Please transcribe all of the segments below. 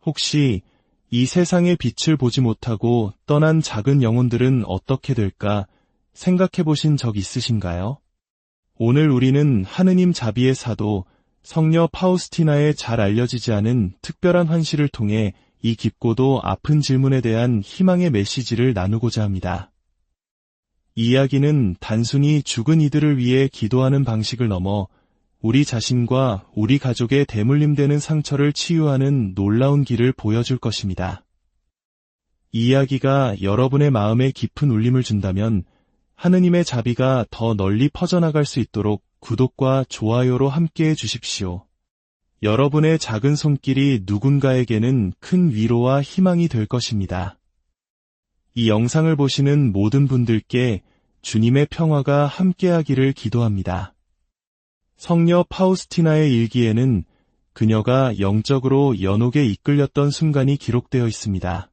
혹시 이 세상의 빛을 보지 못하고 떠난 작은 영혼들은 어떻게 될까 생각해 보신 적 있으신가요? 오늘 우리는 하느님 자비의 사도 성녀 파우스티나의 잘 알려지지 않은 특별한 환시를 통해 이 깊고도 아픈 질문에 대한 희망의 메시지를 나누고자 합니다. 이 이야기는 단순히 죽은 이들을 위해 기도하는 방식을 넘어 우리 자신과 우리 가족의 대물림되는 상처를 치유하는 놀라운 길을 보여줄 것입니다. 이 이야기가 여러분의 마음에 깊은 울림을 준다면 하느님의 자비가 더 널리 퍼져나갈 수 있도록 구독과 좋아요로 함께해 주십시오. 여러분의 작은 손길이 누군가에게는 큰 위로와 희망이 될 것입니다. 이 영상을 보시는 모든 분들께 주님의 평화가 함께하기를 기도합니다. 성녀 파우스티나의 일기에는 그녀가 영적으로 연옥에 이끌렸던 순간이 기록되어 있습니다.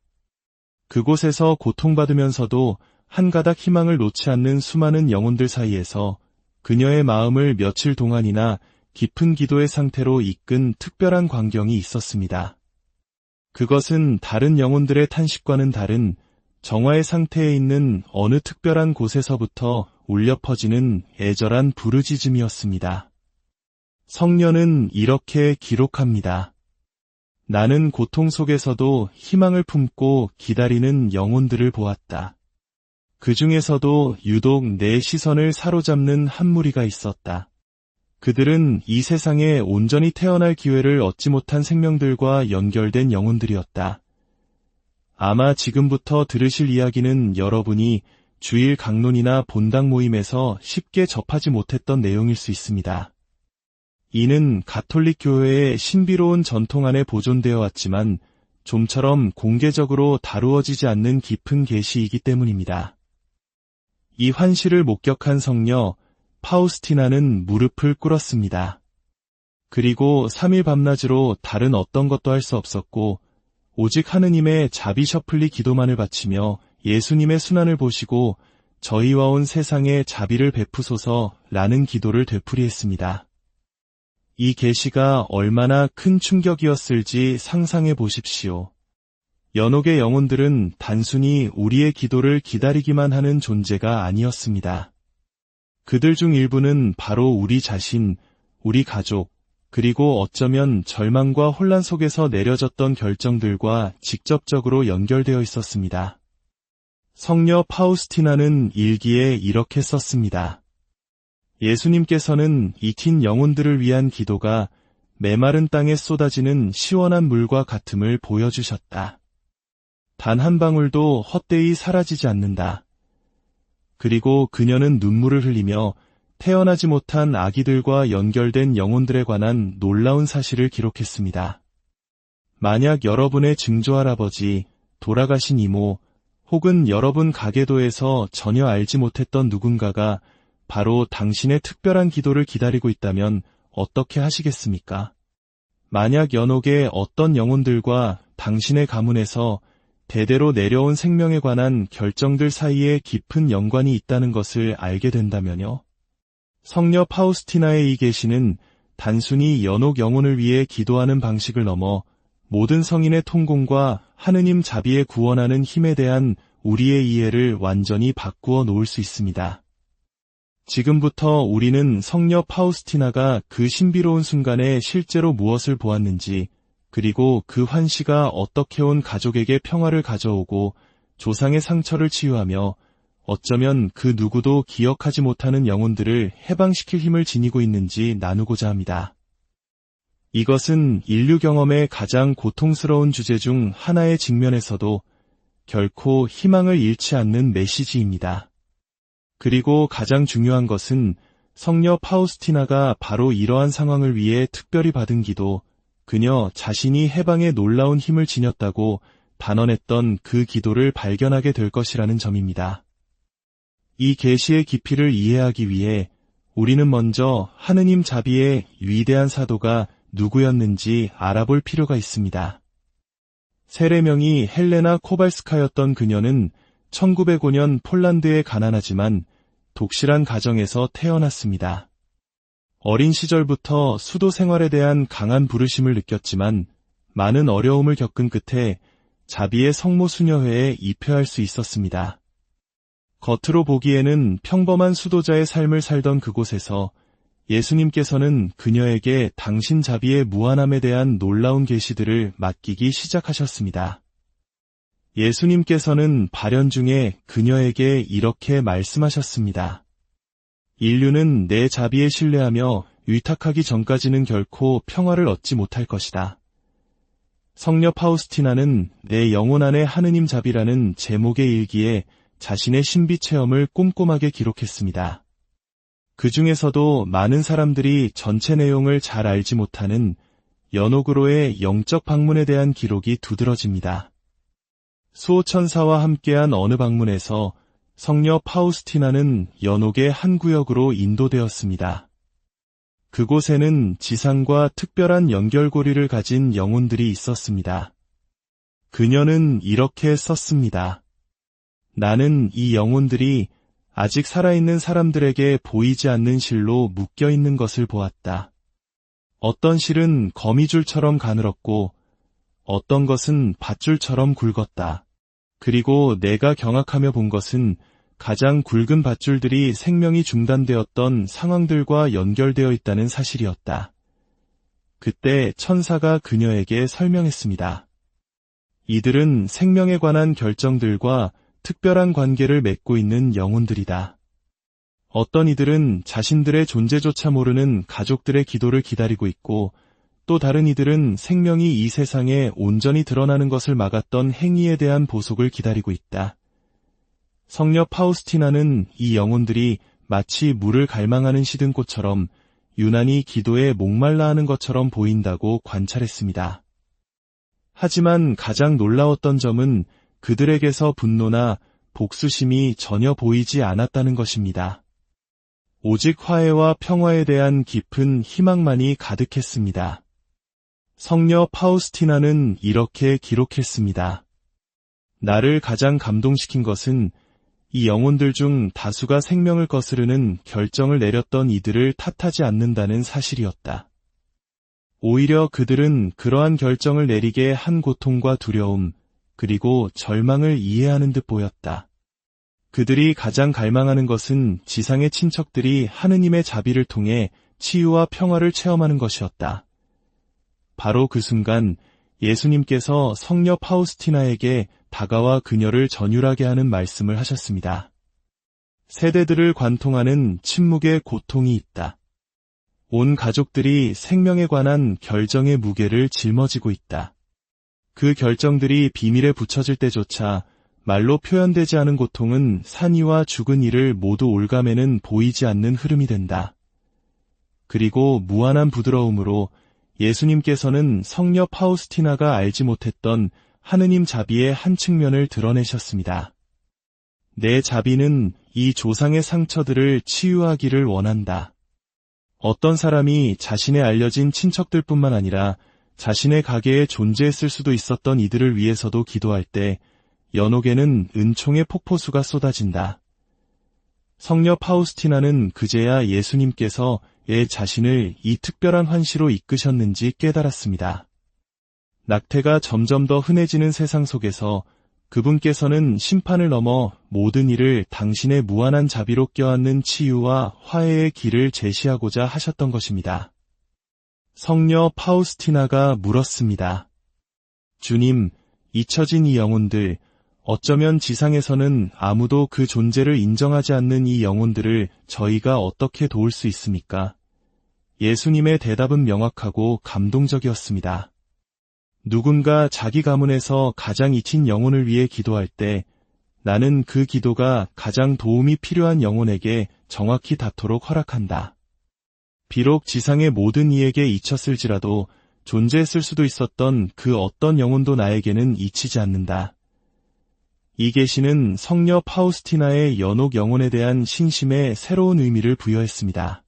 그곳에서 고통받으면서도 한 가닥 희망을 놓지 않는 수많은 영혼들 사이에서 그녀의 마음을 며칠 동안이나 깊은 기도의 상태로 이끈 특별한 광경이 있었습니다. 그것은 다른 영혼들의 탄식과는 다른 정화의 상태에 있는 어느 특별한 곳에서부터 울려 퍼지는 애절한 부르짖음이었습니다. 성녀는 이렇게 기록합니다. 나는 고통 속에서도 희망을 품고 기다리는 영혼들을 보았다. 그 중에서도 유독 내 시선을 사로잡는 한 무리가 있었다. 그들은 이 세상에 온전히 태어날 기회를 얻지 못한 생명들과 연결된 영혼들이었다. 아마 지금부터 들으실 이야기는 여러분이 주일 강론이나 본당 모임에서 쉽게 접하지 못했던 내용일 수 있습니다. 이는 가톨릭 교회의 신비로운 전통 안에 보존되어 왔지만 좀처럼 공개적으로 다루어지지 않는 깊은 계시이기 때문입니다. 이 환시를 목격한 성녀 파우스티나는 무릎을 꿇었습니다. 그리고 3일 밤낮으로 다른 어떤 것도 할 수 없었고 오직 하느님의 자비 셔플리 기도만을 바치며 예수님의 순환을 보시고 저희와 온 세상에 자비를 베푸소서라는 기도를 되풀이했습니다. 이 계시가 얼마나 큰 충격이었을지 상상해 보십시오. 연옥의 영혼들은 단순히 우리의 기도를 기다리기만 하는 존재가 아니었습니다. 그들 중 일부는 바로 우리 자신, 우리 가족, 그리고 어쩌면 절망과 혼란 속에서 내려졌던 결정들과 직접적으로 연결되어 있었습니다. 성녀 파우스티나는 일기에 이렇게 썼습니다. 예수님께서는 익힌 영혼들을 위한 기도가 메마른 땅에 쏟아지는 시원한 물과 같음을 보여주셨다. 단 한 방울도 헛되이 사라지지 않는다. 그리고 그녀는 눈물을 흘리며 태어나지 못한 아기들과 연결된 영혼들에 관한 놀라운 사실을 기록했습니다. 만약 여러분의 증조할아버지, 돌아가신 이모, 혹은 여러분 가계도에서 전혀 알지 못했던 누군가가 바로 당신의 특별한 기도를 기다리고 있다면 어떻게 하시겠습니까? 만약 연옥의 어떤 영혼들과 당신의 가문에서 대대로 내려온 생명에 관한 결정들 사이에 깊은 연관이 있다는 것을 알게 된다면요. 성녀 파우스티나의 이 계시는 단순히 연옥 영혼을 위해 기도하는 방식을 넘어 모든 성인의 통공과 하느님 자비에 구원하는 힘에 대한 우리의 이해를 완전히 바꾸어 놓을 수 있습니다. 지금부터 우리는 성녀 파우스티나가 그 신비로운 순간에 실제로 무엇을 보았는지, 그리고 그 환시가 어떻게 온 가족에게 평화를 가져오고 조상의 상처를 치유하며 어쩌면 그 누구도 기억하지 못하는 영혼들을 해방시킬 힘을 지니고 있는지 나누고자 합니다. 이것은 인류 경험의 가장 고통스러운 주제 중 하나의 직면에서도 결코 희망을 잃지 않는 메시지입니다. 그리고 가장 중요한 것은 성녀 파우스티나가 바로 이러한 상황을 위해 특별히 받은 기도, 그녀 자신이 해방의 놀라운 힘을 지녔다고 단언했던 그 기도를 발견하게 될 것이라는 점입니다. 이 계시의 깊이를 이해하기 위해 우리는 먼저 하느님 자비의 위대한 사도가 누구였는지 알아볼 필요가 있습니다. 세례명이 헬레나 코발스카였던 그녀는 1905년 폴란드의 가난하지만 독실한 가정에서 태어났습니다. 어린 시절부터 수도 생활에 대한 강한 부르심을 느꼈지만 많은 어려움을 겪은 끝에 자비의 성모 수녀회에 입회할 수 있었습니다. 겉으로 보기에는 평범한 수도자의 삶을 살던 그곳에서 예수님께서는 그녀에게 당신 자비의 무한함에 대한 놀라운 계시들을 맡기기 시작하셨습니다. 예수님께서는 발연 중에 그녀에게 이렇게 말씀하셨습니다. 인류는 내 자비에 신뢰하며 위탁하기 전까지는 결코 평화를 얻지 못할 것이다. 성녀 파우스티나는 내 영혼 안에 하느님 자비라는 제목의 일기에 자신의 신비 체험을 꼼꼼하게 기록했습니다. 그 중에서도 많은 사람들이 전체 내용을 잘 알지 못하는 연옥으로의 영적 방문에 대한 기록이 두드러집니다. 수호천사와 함께한 어느 방문에서 성녀 파우스티나는 연옥의 한 구역으로 인도되었습니다. 그곳에는 지상과 특별한 연결고리를 가진 영혼들이 있었습니다. 그녀는 이렇게 썼습니다. 나는 이 영혼들이 아직 살아있는 사람들에게 보이지 않는 실로 묶여있는 것을 보았다. 어떤 실은 거미줄처럼 가늘었고 어떤 것은 밧줄처럼 굵었다. 그리고 내가 경악하며 본 것은 가장 굵은 밧줄들이 생명이 중단되었던 상황들과 연결되어 있다는 사실이었다. 그때 천사가 그녀에게 설명했습니다. 이들은 생명에 관한 결정들과 특별한 관계를 맺고 있는 영혼들이다. 어떤 이들은 자신들의 존재조차 모르는 가족들의 기도를 기다리고 있고 또 다른 이들은 생명이 이 세상에 온전히 드러나는 것을 막았던 행위에 대한 보속을 기다리고 있다. 성녀 파우스티나는 이 영혼들이 마치 물을 갈망하는 시든꽃처럼 유난히 기도에 목말라 하는 것처럼 보인다고 관찰했습니다. 하지만 가장 놀라웠던 점은 그들에게서 분노나 복수심이 전혀 보이지 않았다는 것입니다. 오직 화해와 평화에 대한 깊은 희망만이 가득했습니다. 성녀 파우스티나는 이렇게 기록했습니다. 나를 가장 감동시킨 것은 이 영혼들 중 다수가 생명을 거스르는 결정을 내렸던 이들을 탓하지 않는다는 사실이었다. 오히려 그들은 그러한 결정을 내리게 한 고통과 두려움, 그리고 절망을 이해하는 듯 보였다. 그들이 가장 갈망하는 것은 지상의 친척들이 하느님의 자비를 통해 치유와 평화를 체험하는 것이었다. 바로 그 순간 예수님께서 성녀 파우스티나에게 다가와 그녀를 전율하게 하는 말씀을 하셨습니다. 세대들을 관통하는 침묵의 고통이 있다. 온 가족들이 생명에 관한 결정의 무게를 짊어지고 있다. 그 결정들이 비밀에 붙여질 때조차 말로 표현되지 않은 고통은 산이와 죽은 이를 모두 올가매는 보이지 않는 흐름이 된다. 그리고 무한한 부드러움으로 예수님께서는 성녀 파우스티나가 알지 못했던 하느님 자비의 한 측면을 드러내셨습니다. 내 자비는 이 조상의 상처들을 치유하기를 원한다. 어떤 사람이 자신의 알려진 친척들뿐만 아니라 자신의 가게에 존재했을 수도 있었던 이들을 위해서도 기도할 때 연옥에는 은총의 폭포수가 쏟아진다. 성녀 파우스티나는 그제야 예수님께서 자신을 이 특별한 환시로 이끄셨는지 깨달았습니다. 낙태가 점점 더 흔해지는 세상 속에서 그분께서는 심판을 넘어 모든 일을 당신의 무한한 자비로 껴안는 치유와 화해의 길을 제시하고자 하셨던 것입니다. 성녀 파우스티나가 물었습니다. 주님, 잊혀진 이 영혼들, 어쩌면 지상에서는 아무도 그 존재를 인정하지 않는 이 영혼들을 저희가 어떻게 도울 수 있습니까? 예수님의 대답은 명확하고 감동적이었습니다. 누군가 자기 가문에서 가장 잊힌 영혼을 위해 기도할 때 나는 그 기도가 가장 도움이 필요한 영혼에게 정확히 닿도록 허락한다. 비록 지상의 모든 이에게 잊혔을지라도 존재했을 수도 있었던 그 어떤 영혼도 나에게는 잊히지 않는다. 이 계시는 성녀 파우스티나의 연옥 영혼에 대한 신심에 새로운 의미를 부여했습니다.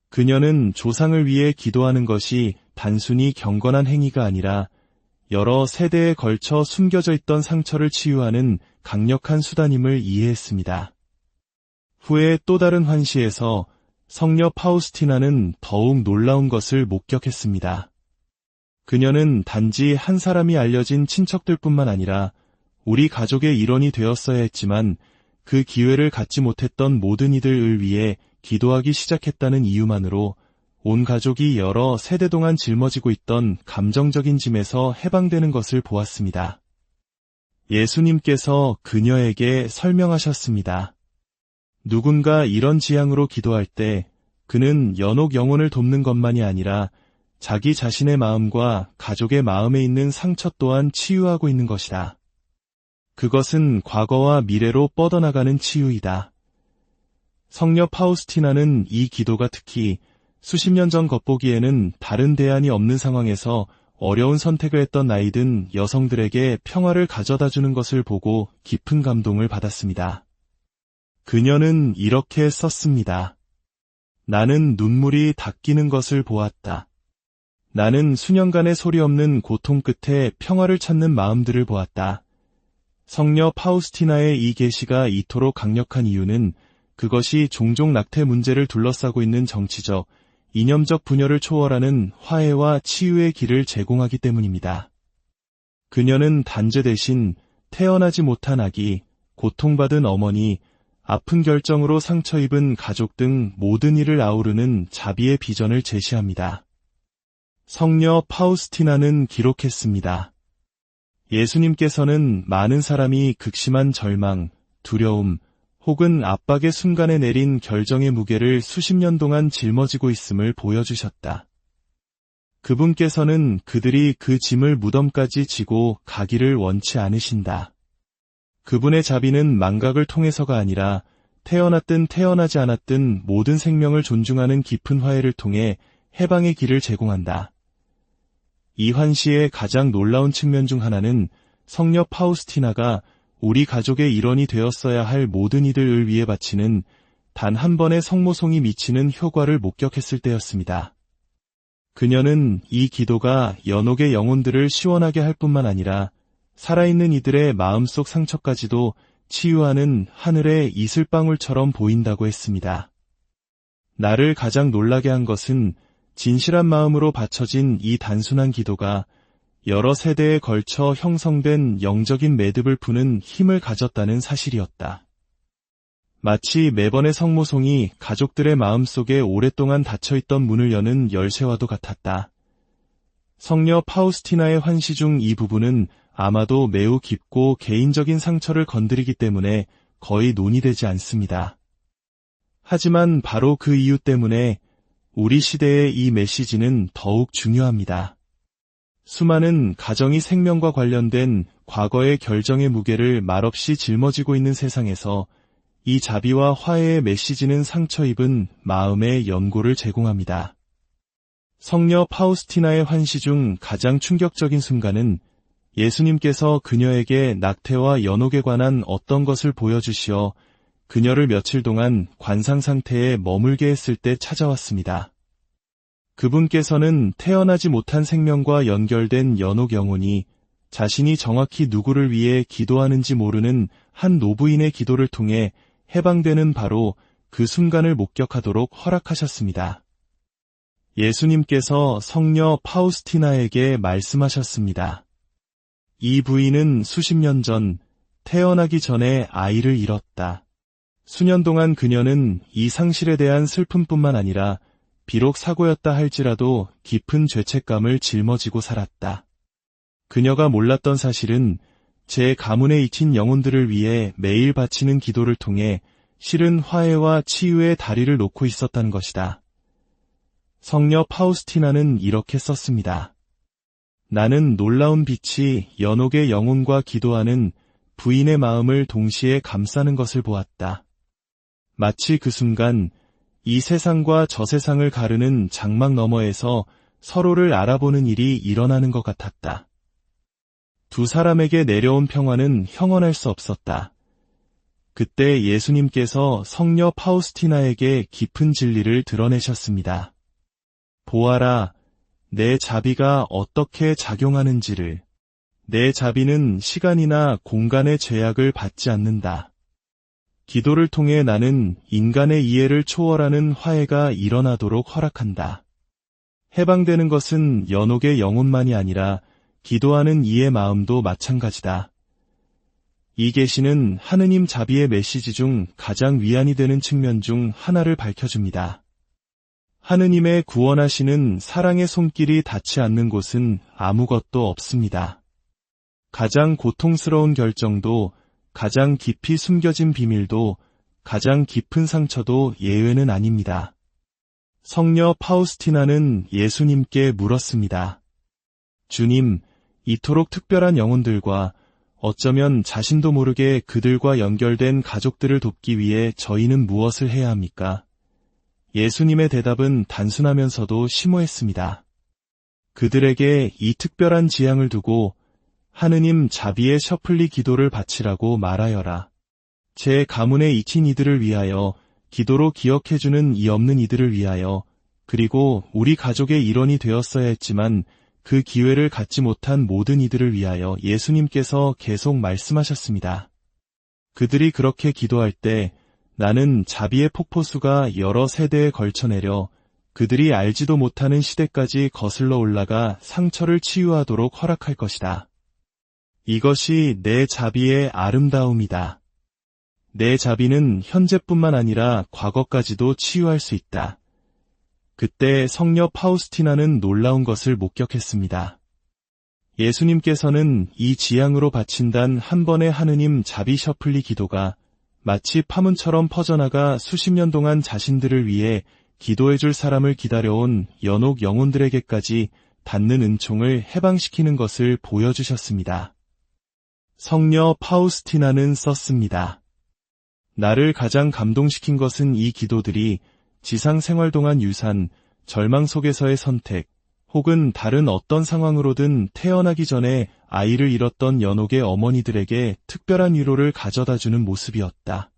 그녀는 조상을 위해 기도하는 것이 단순히 경건한 행위가 아니라 여러 세대에 걸쳐 숨겨져 있던 상처를 치유하는 강력한 수단임을 이해했습니다. 후에 또 다른 환시에서 성녀 파우스티나는 더욱 놀라운 것을 목격했습니다. 그녀는 단지 한 사람이 알려진 친척들뿐만 아니라 우리 가족의 일원이 되었어야 했지만 그 기회를 갖지 못했던 모든 이들을 위해 기도하기 시작했다는 이유만으로 온 가족이 여러 세대 동안 짊어지고 있던 감정적인 짐에서 해방되는 것을 보았습니다. 예수님께서 그녀에게 설명하셨습니다. 누군가 이런 지향으로 기도할 때 그는 연옥 영혼을 돕는 것만이 아니라 자기 자신의 마음과 가족의 마음에 있는 상처 또한 치유하고 있는 것이다. 그것은 과거와 미래로 뻗어나가는 치유이다. 성녀 파우스티나는 이 기도가 특히 수십 년 전 겉보기에는 다른 대안이 없는 상황에서 어려운 선택을 했던 나이든 여성들에게 평화를 가져다주는 것을 보고 깊은 감동을 받았습니다. 그녀는 이렇게 썼습니다. 나는 눈물이 닦이는 것을 보았다. 나는 수년간의 소리 없는 고통 끝에 평화를 찾는 마음들을 보았다. 성녀 파우스티나의 이 계시가 이토록 강력한 이유는 그것이 종종 낙태 문제를 둘러싸고 있는 정치적, 이념적 분열을 초월하는 화해와 치유의 길을 제공하기 때문입니다. 그녀는 단죄 대신 태어나지 못한 아기, 고통받은 어머니, 아픈 결정으로 상처 입은 가족 등 모든 이를 아우르는 자비의 비전을 제시합니다. 성녀 파우스티나는 기록했습니다. 예수님께서는 많은 사람이 극심한 절망, 두려움, 혹은 압박의 순간에 내린 결정의 무게를 수십 년 동안 짊어지고 있음을 보여주셨다. 그분께서는 그들이 그 짐을 무덤까지 지고 가기를 원치 않으신다. 그분의 자비는 망각을 통해서가 아니라 태어났든 태어나지 않았든 모든 생명을 존중하는 깊은 화해를 통해 해방의 길을 제공한다. 이 환시의 가장 놀라운 측면 중 하나는 성녀 파우스티나가 우리 가족의 일원이 되었어야 할 모든 이들을 위해 바치는 단 한 번의 성모송이 미치는 효과를 목격했을 때였습니다. 그녀는 이 기도가 연옥의 영혼들을 시원하게 할 뿐만 아니라 살아있는 이들의 마음속 상처까지도 치유하는 하늘의 이슬방울처럼 보인다고 했습니다. 나를 가장 놀라게 한 것은 진실한 마음으로 바쳐진 이 단순한 기도가 여러 세대에 걸쳐 형성된 영적인 매듭을 푸는 힘을 가졌다는 사실이었다. 마치 매번의 성모송이 가족들의 마음속에 오랫동안 닫혀있던 문을 여는 열쇠와도 같았다. 성녀 파우스티나의 환시 중 이 부분은 아마도 매우 깊고 개인적인 상처를 건드리기 때문에 거의 논의되지 않습니다. 하지만 바로 그 이유 때문에 우리 시대의 이 메시지는 더욱 중요합니다. 수많은 가정이 생명과 관련된 과거의 결정의 무게를 말없이 짊어지고 있는 세상에서 이 자비와 화해의 메시지는 상처 입은 마음의 연고를 제공합니다. 성녀 파우스티나의 환시 중 가장 충격적인 순간은 예수님께서 그녀에게 낙태와 연옥에 관한 어떤 것을 보여주시어 그녀를 며칠 동안 관상 상태에 머물게 했을 때 찾아왔습니다. 그분께서는 태어나지 못한 생명과 연결된 연옥 영혼이 자신이 정확히 누구를 위해 기도하는지 모르는 한 노부인의 기도를 통해 해방되는 바로 그 순간을 목격하도록 허락하셨습니다. 예수님께서 성녀 파우스티나에게 말씀하셨습니다. 이 부인은 수십 년 전 태어나기 전에 아이를 잃었다. 수년 동안 그녀는 이 상실에 대한 슬픔뿐만 아니라 비록 사고였다 할지라도 깊은 죄책감을 짊어지고 살았다. 그녀가 몰랐던 사실은 제 가문에 익힌 영혼들을 위해 매일 바치는 기도를 통해 실은 화해와 치유의 다리를 놓고 있었다는 것이다. 성녀 파우스티나는 이렇게 썼습니다. 나는 놀라운 빛이 연옥의 영혼과 기도하는 부인의 마음을 동시에 감싸는 것을 보았다. 마치 그 순간 이 세상과 저 세상을 가르는 장막 너머에서 서로를 알아보는 일이 일어나는 것 같았다. 두 사람에게 내려온 평화는 형언할 수 없었다. 그때 예수님께서 성녀 파우스티나에게 깊은 진리를 드러내셨습니다. 보아라, 내 자비가 어떻게 작용하는지를. 내 자비는 시간이나 공간의 제약을 받지 않는다. 기도를 통해 나는 인간의 이해를 초월하는 화해가 일어나도록 허락한다. 해방되는 것은 연옥의 영혼만이 아니라 기도하는 이의 마음도 마찬가지다. 이 계시는 하느님 자비의 메시지 중 가장 위안이 되는 측면 중 하나를 밝혀줍니다. 하느님의 구원하시는 사랑의 손길이 닿지 않는 곳은 아무것도 없습니다. 가장 고통스러운 결정도, 가장 깊이 숨겨진 비밀도, 가장 깊은 상처도 예외는 아닙니다. 성녀 파우스티나는 예수님께 물었습니다. 주님, 이토록 특별한 영혼들과 어쩌면 자신도 모르게 그들과 연결된 가족들을 돕기 위해 저희는 무엇을 해야 합니까? 예수님의 대답은 단순하면서도 심오했습니다. 그들에게 이 특별한 지향을 두고 하느님 자비의 셔플리 기도를 바치라고 말하여라. 제 가문에 잊힌 이들을 위하여, 기도로 기억해주는 이 없는 이들을 위하여, 그리고 우리 가족의 일원이 되었어야 했지만 그 기회를 갖지 못한 모든 이들을 위하여 예수님께서 계속 말씀하셨습니다. 그들이 그렇게 기도할 때 나는 자비의 폭포수가 여러 세대에 걸쳐 내려 그들이 알지도 못하는 시대까지 거슬러 올라가 상처를 치유하도록 허락할 것이다. 이것이 내 자비의 아름다움이다. 내 자비는 현재뿐만 아니라 과거까지도 치유할 수 있다. 그때 성녀 파우스티나는 놀라운 것을 목격했습니다. 예수님께서는 이 지향으로 바친단 한 번의 하느님 자비 셔플리 기도가 마치 파문처럼 퍼져나가 수십 년 동안 자신들을 위해 기도해줄 사람을 기다려온 연옥 영혼들에게까지 닿는 은총을 해방시키는 것을 보여주셨습니다. 성녀 파우스티나는 썼습니다. 나를 가장 감동시킨 것은 이 기도들이 지상 생활 동안 유산, 절망 속에서의 선택, 혹은 다른 어떤 상황으로든 태어나기 전에 아이를 잃었던 연옥의 어머니들에게 특별한 위로를 가져다주는 모습이었다.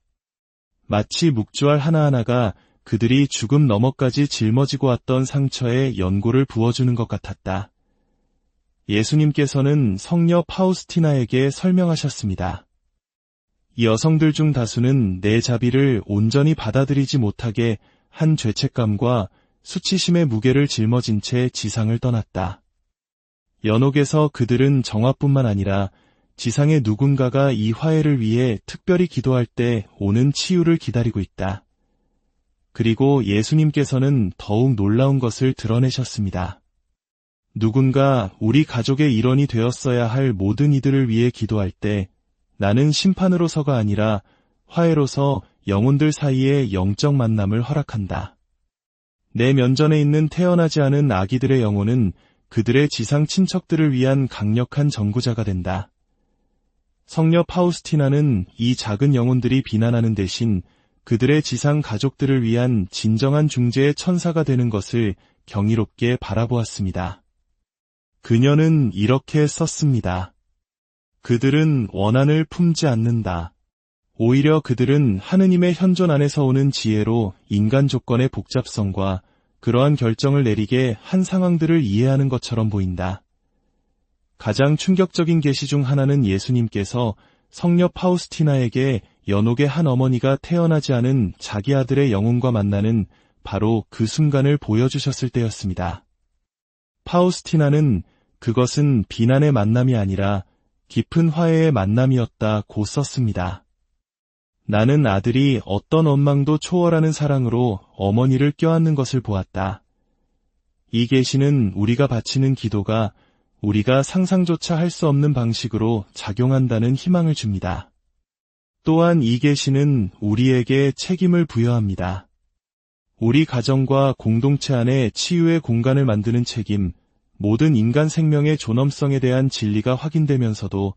마치 묵주알 하나하나가 그들이 죽음 너머까지 짊어지고 왔던 상처에 연고를 부어주는 것 같았다. 예수님께서는 성녀 파우스티나에게 설명하셨습니다. 이 여성들 중 다수는 내 자비를 온전히 받아들이지 못하게 한 죄책감과 수치심의 무게를 짊어진 채 지상을 떠났다. 연옥에서 그들은 정화뿐만 아니라 지상의 누군가가 이 화해를 위해 특별히 기도할 때 오는 치유를 기다리고 있다. 그리고 예수님께서는 더욱 놀라운 것을 드러내셨습니다. 누군가 우리 가족의 일원이 되었어야 할 모든 이들을 위해 기도할 때 나는 심판으로서가 아니라 화해로서 영혼들 사이의 영적 만남을 허락한다. 내 면전에 있는 태어나지 않은 아기들의 영혼은 그들의 지상 친척들을 위한 강력한 전구자가 된다. 성녀 파우스티나는 이 작은 영혼들이 비난하는 대신 그들의 지상 가족들을 위한 진정한 중재의 천사가 되는 것을 경이롭게 바라보았습니다. 그녀는 이렇게 썼습니다. 그들은 원한을 품지 않는다. 오히려 그들은 하느님의 현존 안에서 오는 지혜로 인간 조건의 복잡성과 그러한 결정을 내리게 한 상황들을 이해하는 것처럼 보인다. 가장 충격적인 계시 중 하나는 예수님께서 성녀 파우스티나에게 연옥의 한 어머니가 태어나지 않은 자기 아들의 영혼과 만나는 바로 그 순간을 보여주셨을 때였습니다. 파우스티나는 그것은 비난의 만남이 아니라 깊은 화해의 만남이었다고 썼습니다. 나는 아들이 어떤 원망도 초월하는 사랑으로 어머니를 껴안는 것을 보았다. 이 계시는 우리가 바치는 기도가 우리가 상상조차 할 수 없는 방식으로 작용한다는 희망을 줍니다. 또한 이 계시는 우리에게 책임을 부여합니다. 우리 가정과 공동체 안에 치유의 공간을 만드는 책임, 모든 인간 생명의 존엄성에 대한 진리가 확인되면서도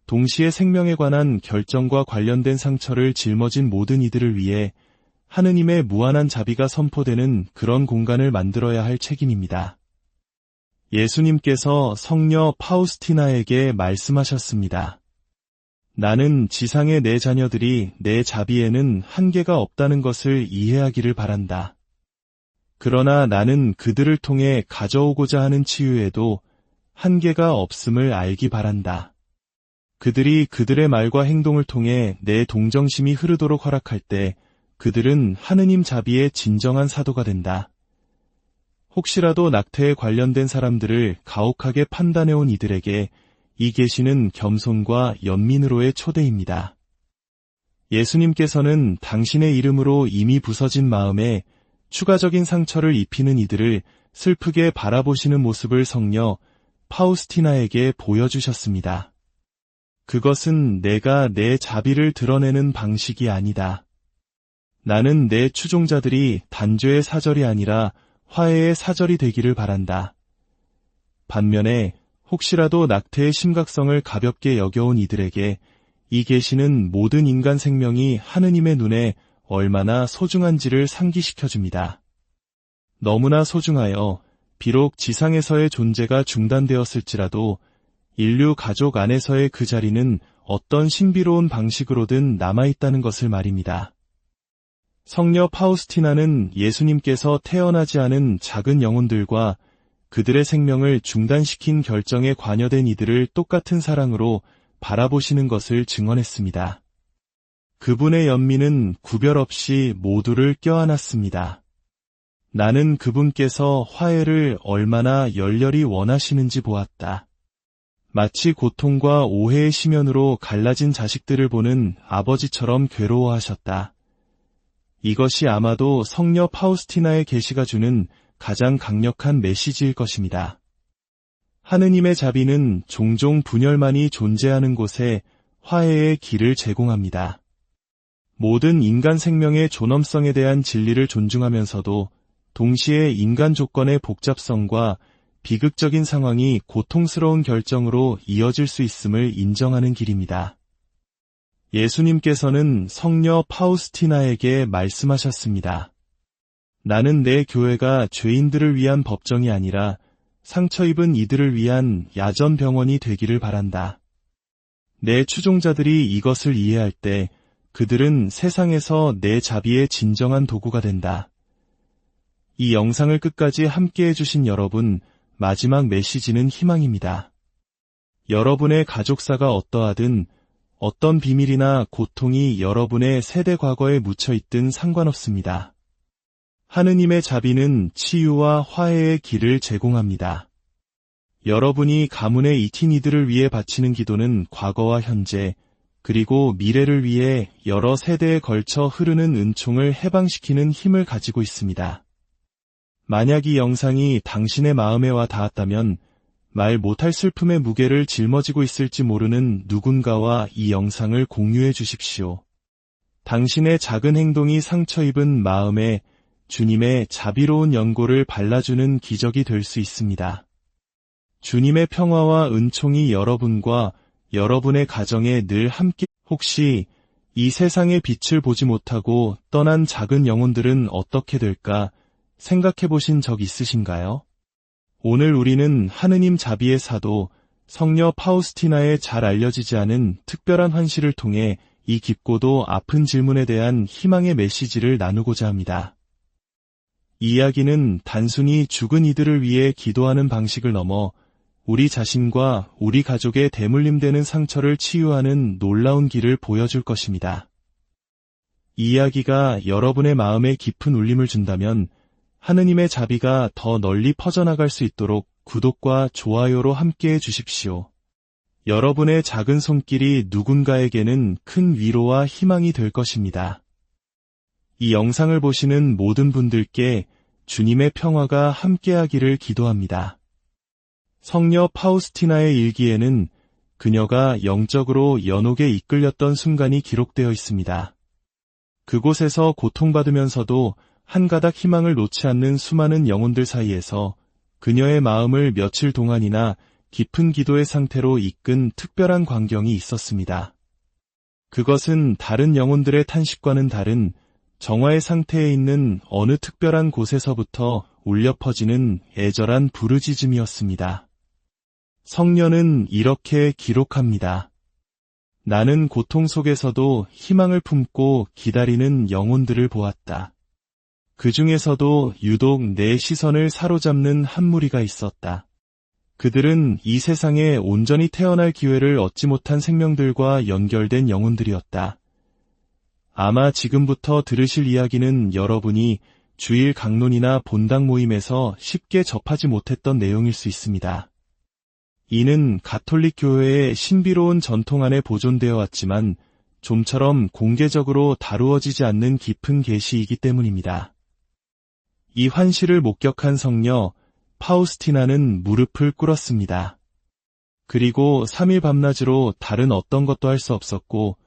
동시에 생명에 관한 결정과 관련된 상처를 짊어진 모든 이들을 위해 하느님의 무한한 자비가 선포되는 그런 공간을 만들어야 할 책임입니다. 예수님께서 성녀 파우스티나에게 말씀하셨습니다. 나는 지상의 내 자녀들이 내 자비에는 한계가 없다는 것을 이해하기를 바란다. 그러나 나는 그들을 통해 가져오고자 하는 치유에도 한계가 없음을 알기 바란다. 그들이 그들의 말과 행동을 통해 내 동정심이 흐르도록 허락할 때 그들은 하느님 자비의 진정한 사도가 된다. 혹시라도 낙태에 관련된 사람들을 가혹하게 판단해온 이들에게 이 계시는 겸손과 연민으로의 초대입니다. 예수님께서는 당신의 이름으로 이미 부서진 마음에 추가적인 상처를 입히는 이들을 슬프게 바라보시는 모습을 성녀 파우스티나에게 보여주셨습니다. 그것은 내가 내 자비를 드러내는 방식이 아니다. 나는 내 추종자들이 단죄의 사절이 아니라 화해의 사절이 되기를 바란다. 반면에 혹시라도 낙태의 심각성을 가볍게 여겨온 이들에게 이 계시는 모든 인간 생명이 하느님의 눈에 얼마나 소중한지를 상기시켜줍니다. 너무나 소중하여 비록 지상에서의 존재가 중단되었을지라도 인류 가족 안에서의 그 자리는 어떤 신비로운 방식으로든 남아있다는 것을 말입니다. 성녀 파우스티나는 예수님께서 태어나지 않은 작은 영혼들과 그들의 생명을 중단시킨 결정에 관여된 이들을 똑같은 사랑으로 바라보시는 것을 증언했습니다. 그분의 연민은 구별 없이 모두를 껴안았습니다. 나는 그분께서 화해를 얼마나 열렬히 원하시는지 보았다. 마치 고통과 오해의 심연으로 갈라진 자식들을 보는 아버지처럼 괴로워하셨다. 이것이 아마도 성녀 파우스티나의 계시가 주는 가장 강력한 메시지일 것입니다. 하느님의 자비는 종종 분열만이 존재하는 곳에 화해의 길을 제공합니다. 모든 인간 생명의 존엄성에 대한 진리를 존중하면서도 동시에 인간 조건의 복잡성과 비극적인 상황이 고통스러운 결정으로 이어질 수 있음을 인정하는 길입니다. 예수님께서는 성녀 파우스티나에게 말씀하셨습니다. 나는 내 교회가 죄인들을 위한 법정이 아니라 상처 입은 이들을 위한 야전병원이 되기를 바란다. 내 추종자들이 이것을 이해할 때 그들은 세상에서 내 자비의 진정한 도구가 된다. 이 영상을 끝까지 함께 해주신 여러분, 마지막 메시지는 희망입니다. 여러분의 가족사가 어떠하든 어떤 비밀이나 고통이 여러분의 세대 과거에 묻혀있든 상관없습니다. 하느님의 자비는 치유와 화해의 길을 제공합니다. 여러분이 가문에 익힌 이들을 위해 바치는 기도는 과거와 현재, 그리고 미래를 위해 여러 세대에 걸쳐 흐르는 은총을 해방시키는 힘을 가지고 있습니다. 만약 이 영상이 당신의 마음에 와 닿았다면 말 못할 슬픔의 무게를 짊어지고 있을지 모르는 누군가와 이 영상을 공유해 주십시오. 당신의 작은 행동이 상처 입은 마음에 주님의 자비로운 연고를 발라주는 기적이 될 수 있습니다. 주님의 평화와 은총이 여러분과 여러분의 가정에 늘 함께. 혹시 이 세상의 빛을 보지 못하고 떠난 작은 영혼들은 어떻게 될까 생각해 보신 적 있으신가요? 오늘 우리는 하느님 자비의 사도 성녀 파우스티나의 잘 알려지지 않은 특별한 환시를 통해 이 깊고도 아픈 질문에 대한 희망의 메시지를 나누고자 합니다. 이 이야기는 단순히 죽은 이들을 위해 기도하는 방식을 넘어 우리 자신과 우리 가족의 대물림되는 상처를 치유하는 놀라운 길을 보여줄 것입니다. 이 이야기가 여러분의 마음에 깊은 울림을 준다면 하느님의 자비가 더 널리 퍼져나갈 수 있도록 구독과 좋아요로 함께해 주십시오. 여러분의 작은 손길이 누군가에게는 큰 위로와 희망이 될 것입니다. 이 영상을 보시는 모든 분들께 주님의 평화가 함께하기를 기도합니다. 성녀 파우스티나의 일기에는 그녀가 영적으로 연옥에 이끌렸던 순간이 기록되어 있습니다. 그곳에서 고통받으면서도 한 가닥 희망을 놓지 않는 수많은 영혼들 사이에서 그녀의 마음을 며칠 동안이나 깊은 기도의 상태로 이끈 특별한 광경이 있었습니다. 그것은 다른 영혼들의 탄식과는 다른 정화의 상태에 있는 어느 특별한 곳에서부터 울려 퍼지는 애절한 부르짖음이었습니다. 성녀는 이렇게 기록합니다. 나는 고통 속에서도 희망을 품고 기다리는 영혼들을 보았다. 그 중에서도 유독 내 시선을 사로잡는 한 무리가 있었다. 그들은 이 세상에 온전히 태어날 기회를 얻지 못한 생명들과 연결된 영혼들이었다. 아마 지금부터 들으실 이야기는 여러분이 주일 강론이나 본당 모임에서 쉽게 접하지 못했던 내용일 수 있습니다. 이는 가톨릭 교회의 신비로운 전통 안에 보존되어 왔지만 좀처럼 공개적으로 다루어지지 않는 깊은 계시이기 때문입니다. 이 환시를 목격한 성녀 파우스티나는 무릎을 꿇었습니다. 그리고 3일 밤낮으로 다른 어떤 것도 할 수 없었고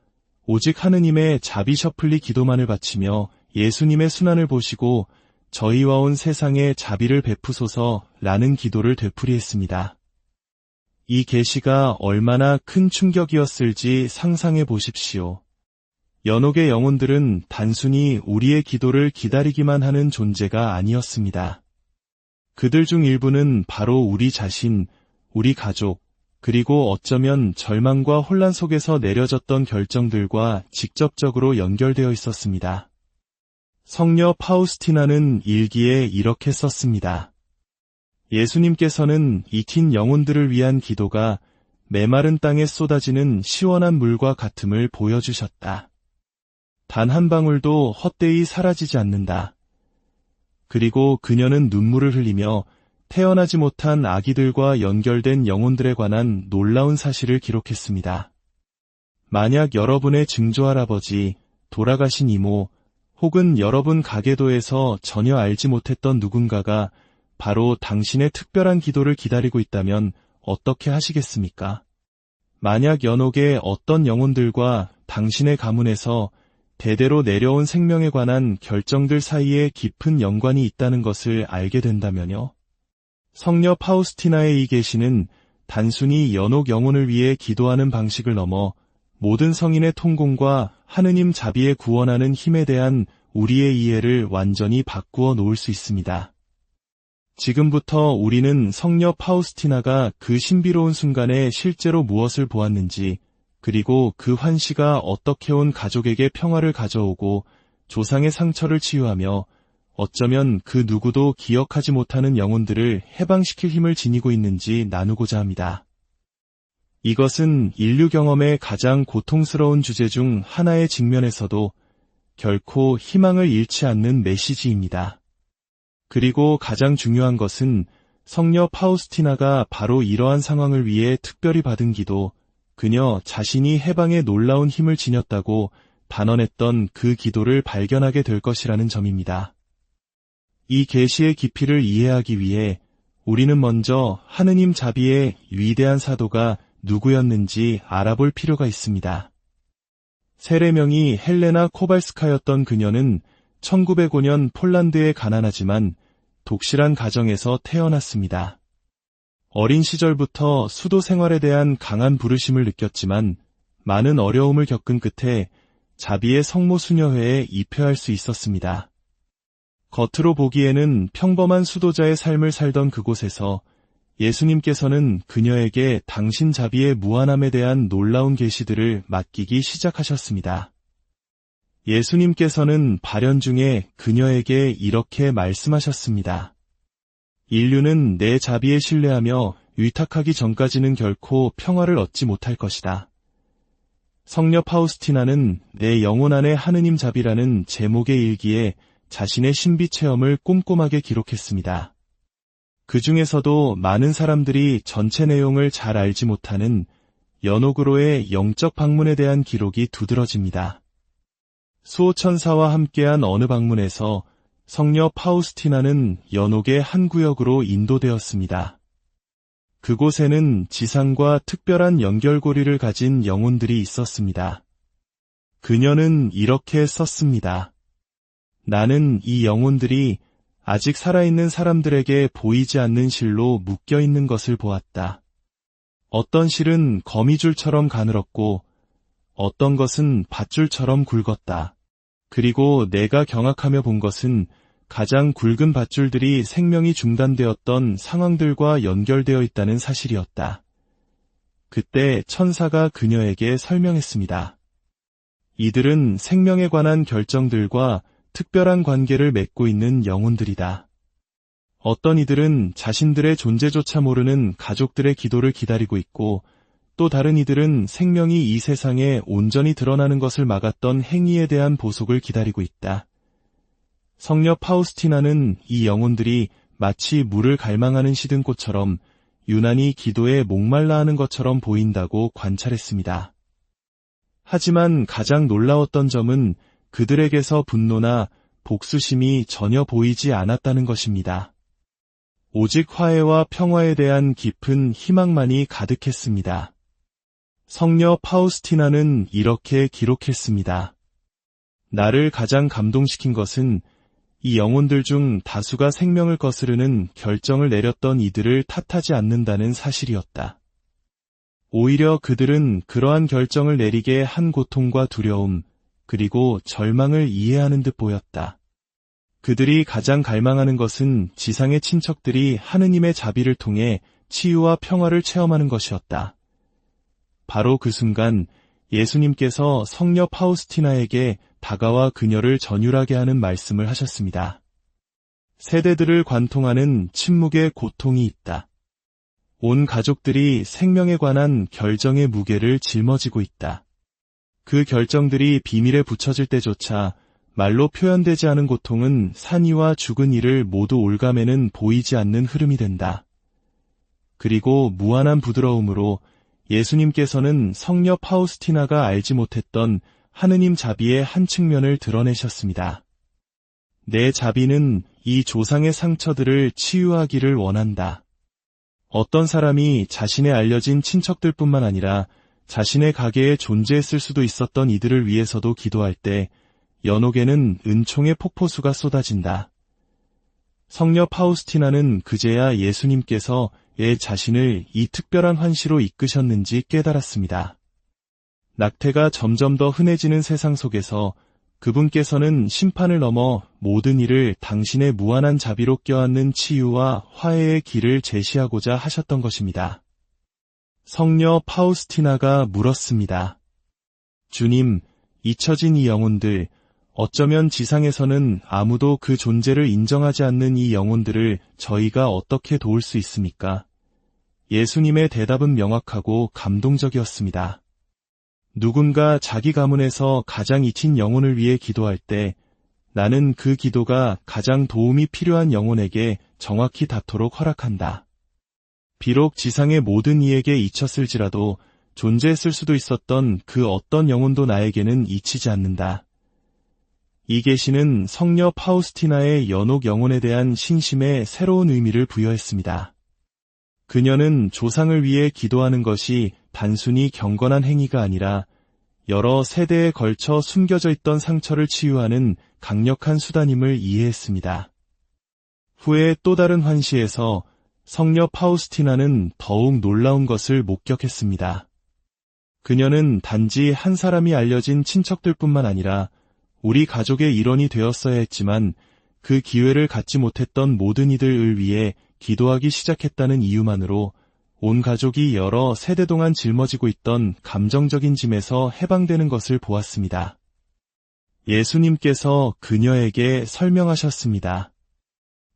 오직 하느님의 자비 셔플리 기도만을 바치며 예수님의 순환을 보시고 저희와 온 세상에 자비를 베푸소서라는 기도를 되풀이했습니다. 이 계시가 얼마나 큰 충격이었을지 상상해 보십시오. 연옥의 영혼들은 단순히 우리의 기도를 기다리기만 하는 존재가 아니었습니다. 그들 중 일부는 바로 우리 자신, 우리 가족, 그리고 어쩌면 절망과 혼란 속에서 내려졌던 결정들과 직접적으로 연결되어 있었습니다. 성녀 파우스티나는 일기에 이렇게 썼습니다. 예수님께서는 익힌 영혼들을 위한 기도가 메마른 땅에 쏟아지는 시원한 물과 같음을 보여주셨다. 단 한 방울도 헛되이 사라지지 않는다. 그리고 그녀는 눈물을 흘리며 태어나지 못한 아기들과 연결된 영혼들에 관한 놀라운 사실을 기록했습니다. 만약 여러분의 증조할아버지, 돌아가신 이모, 혹은 여러분 가계도에서 전혀 알지 못했던 누군가가 바로 당신의 특별한 기도를 기다리고 있다면 어떻게 하시겠습니까? 만약 연옥의 어떤 영혼들과 당신의 가문에서 대대로 내려온 생명에 관한 결정들 사이에 깊은 연관이 있다는 것을 알게 된다면요. 성녀 파우스티나의 이 계시는 단순히 연옥 영혼을 위해 기도하는 방식을 넘어 모든 성인의 통공과 하느님 자비에 구원하는 힘에 대한 우리의 이해를 완전히 바꾸어 놓을 수 있습니다. 지금부터 우리는 성녀 파우스티나가 그 신비로운 순간에 실제로 무엇을 보았는지, 그리고 그 환시가 어떻게 온 가족에게 평화를 가져오고 조상의 상처를 치유하며 어쩌면 그 누구도 기억하지 못하는 영혼들을 해방시킬 힘을 지니고 있는지 나누고자 합니다. 이것은 인류 경험의 가장 고통스러운 주제 중 하나에 직면해서도 결코 희망을 잃지 않는 메시지입니다. 그리고 가장 중요한 것은 성녀 파우스티나가 바로 이러한 상황을 위해 특별히 받은 기도, 그녀 자신이 해방에 놀라운 힘을 지녔다고 단언했던 그 기도를 발견하게 될 것이라는 점입니다. 이 계시의 깊이를 이해하기 위해 우리는 먼저 하느님 자비의 위대한 사도가 누구였는지 알아볼 필요가 있습니다. 세례명이 헬레나 코발스카였던 그녀는 1905년 폴란드의 가난하지만 독실한 가정에서 태어났습니다. 어린 시절부터 수도 생활에 대한 강한 부르심을 느꼈지만 많은 어려움을 겪은 끝에 자비의 성모 수녀회에 입회할 수 있었습니다. 겉으로 보기에는 평범한 수도자의 삶을 살던 그곳에서 예수님께서는 그녀에게 당신 자비의 무한함에 대한 놀라운 계시들을 맡기기 시작하셨습니다. 예수님께서는 발연 중에 그녀에게 이렇게 말씀하셨습니다. 인류는 내 자비에 신뢰하며 위탁하기 전까지는 결코 평화를 얻지 못할 것이다. 성녀 파우스티나는 내 영혼 안에 하느님 자비라는 제목의 일기에 자신의 신비 체험을 꼼꼼하게 기록했습니다. 그 중에서도 많은 사람들이 전체 내용을 잘 알지 못하는 연옥으로의 영적 방문에 대한 기록이 두드러집니다. 수호천사와 함께한 어느 방문에서 성녀 파우스티나는 연옥의 한 구역으로 인도되었습니다. 그곳에는 지상과 특별한 연결고리를 가진 영혼들이 있었습니다. 그녀는 이렇게 썼습니다. 나는 이 영혼들이 아직 살아있는 사람들에게 보이지 않는 실로 묶여있는 것을 보았다. 어떤 실은 거미줄처럼 가늘었고 어떤 것은 밧줄처럼 굵었다. 그리고 내가 경악하며 본 것은 가장 굵은 밧줄들이 생명이 중단되었던 상황들과 연결되어 있다는 사실이었다. 그때 천사가 그녀에게 설명했습니다. 이들은 생명에 관한 결정들과 특별한 관계를 맺고 있는 영혼들이다. 어떤 이들은 자신들의 존재조차 모르는 가족들의 기도를 기다리고 있고 또 다른 이들은 생명이 이 세상에 온전히 드러나는 것을 막았던 행위에 대한 보속을 기다리고 있다. 성녀 파우스티나는 이 영혼들이 마치 물을 갈망하는 시든꽃처럼 유난히 기도에 목말라 하는 것처럼 보인다고 관찰했습니다. 하지만 가장 놀라웠던 점은 그들에게서 분노나 복수심이 전혀 보이지 않았다는 것입니다. 오직 화해와 평화에 대한 깊은 희망만이 가득했습니다. 성녀 파우스티나는 이렇게 기록했습니다. 나를 가장 감동시킨 것은 이 영혼들 중 다수가 생명을 거스르는 결정을 내렸던 이들을 탓하지 않는다는 사실이었다. 오히려 그들은 그러한 결정을 내리게 한 고통과 두려움, 그리고 절망을 이해하는 듯 보였다. 그들이 가장 갈망하는 것은 지상의 친척들이 하느님의 자비를 통해 치유와 평화를 체험하는 것이었다. 바로 그 순간 예수님께서 성녀 파우스티나에게 다가와 그녀를 전율하게 하는 말씀을 하셨습니다. 세대들을 관통하는 침묵의 고통이 있다. 온 가족들이 생명에 관한 결정의 무게를 짊어지고 있다. 그 결정들이 비밀에 붙여질 때조차 말로 표현되지 않은 고통은 산 이와 죽은 이를 모두 올가매는 보이지 않는 흐름이 된다. 그리고 무한한 부드러움으로 예수님께서는 성녀 파우스티나가 알지 못했던 하느님 자비의 한 측면을 드러내셨습니다. 내 자비는 이 조상의 상처들을 치유하기를 원한다. 어떤 사람이 자신의 알려진 친척들뿐만 아니라 자신의 가게에 존재했을 수도 있었던 이들을 위해서도 기도할 때 연옥에는 은총의 폭포수가 쏟아진다. 성녀 파우스티나는 그제야 예수님께서 자신을 이 특별한 환시로 이끄셨는지 깨달았습니다. 낙태가 점점 더 흔해지는 세상 속에서 그분께서는 심판을 넘어 모든 일을 당신의 무한한 자비로 껴안는 치유와 화해의 길을 제시하고자 하셨던 것입니다. 성녀 파우스티나가 물었습니다. 주님, 잊혀진 이 영혼들, 어쩌면 지상에서는 아무도 그 존재를 인정하지 않는 이 영혼들을 저희가 어떻게 도울 수 있습니까? 예수님의 대답은 명확하고 감동적이었습니다. 누군가 자기 가문에서 가장 잊힌 영혼을 위해 기도할 때 나는 그 기도가 가장 도움이 필요한 영혼에게 정확히 닿도록 허락한다. 비록 지상의 모든 이에게 잊혔을지라도 존재했을 수도 있었던 그 어떤 영혼도 나에게는 잊히지 않는다. 이 계시는 성녀 파우스티나의 연옥 영혼에 대한 신심에 새로운 의미를 부여했습니다. 그녀는 조상을 위해 기도하는 것이 단순히 경건한 행위가 아니라 여러 세대에 걸쳐 숨겨져 있던 상처를 치유하는 강력한 수단임을 이해했습니다. 후에 또 다른 환시에서 성녀 파우스티나는 더욱 놀라운 것을 목격했습니다. 그녀는 단지 한 사람이 알려진 친척들뿐만 아니라 우리 가족의 일원이 되었어야 했지만 그 기회를 갖지 못했던 모든 이들을 위해 기도하기 시작했다는 이유만으로 온 가족이 여러 세대 동안 짊어지고 있던 감정적인 짐에서 해방되는 것을 보았습니다. 예수님께서 그녀에게 설명하셨습니다.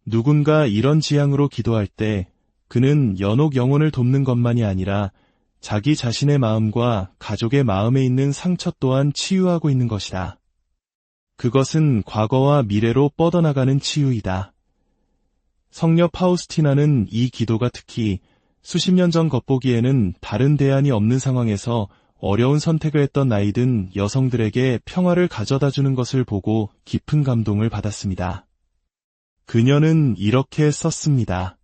누군가 이런 지향으로 기도할 때 그는 연옥 영혼을 돕는 것만이 아니라 자기 자신의 마음과 가족의 마음에 있는 상처 또한 치유하고 있는 것이다. 그것은 과거와 미래로 뻗어나가는 치유이다. 성녀 파우스티나는 이 기도가 특히 수십 년 전 겉보기에는 다른 대안이 없는 상황에서 어려운 선택을 했던 나이든 여성들에게 평화를 가져다주는 것을 보고 깊은 감동을 받았습니다. 그녀는 이렇게 썼습니다.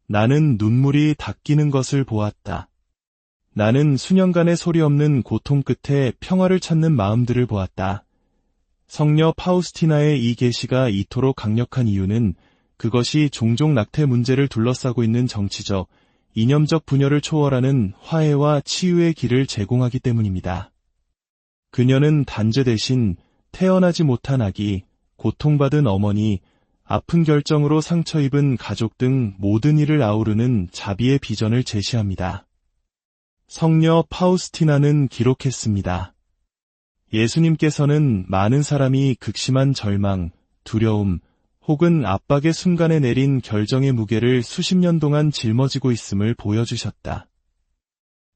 나는 눈물이 닦이는 것을 보았다. 나는 수년간의 소리 없는 고통 끝에 평화를 찾는 마음들을 보았다. 성녀 파우스티나의 이 계시가 이토록 강력한 이유는 그것이 종종 낙태 문제를 둘러싸고 있는 정치적, 이념적 분열을 초월하는 화해와 치유의 길을 제공하기 때문입니다. 그녀는 단죄 대신 태어나지 못한 아기, 고통받은 어머니, 아픈 결정으로 상처 입은 가족 등 모든 이를 아우르는 자비의 비전을 제시합니다. 성녀 파우스티나는 기록했습니다. 예수님께서는 많은 사람이 극심한 절망, 두려움, 혹은 압박의 순간에 내린 결정의 무게를 수십 년 동안 짊어지고 있음을 보여주셨다.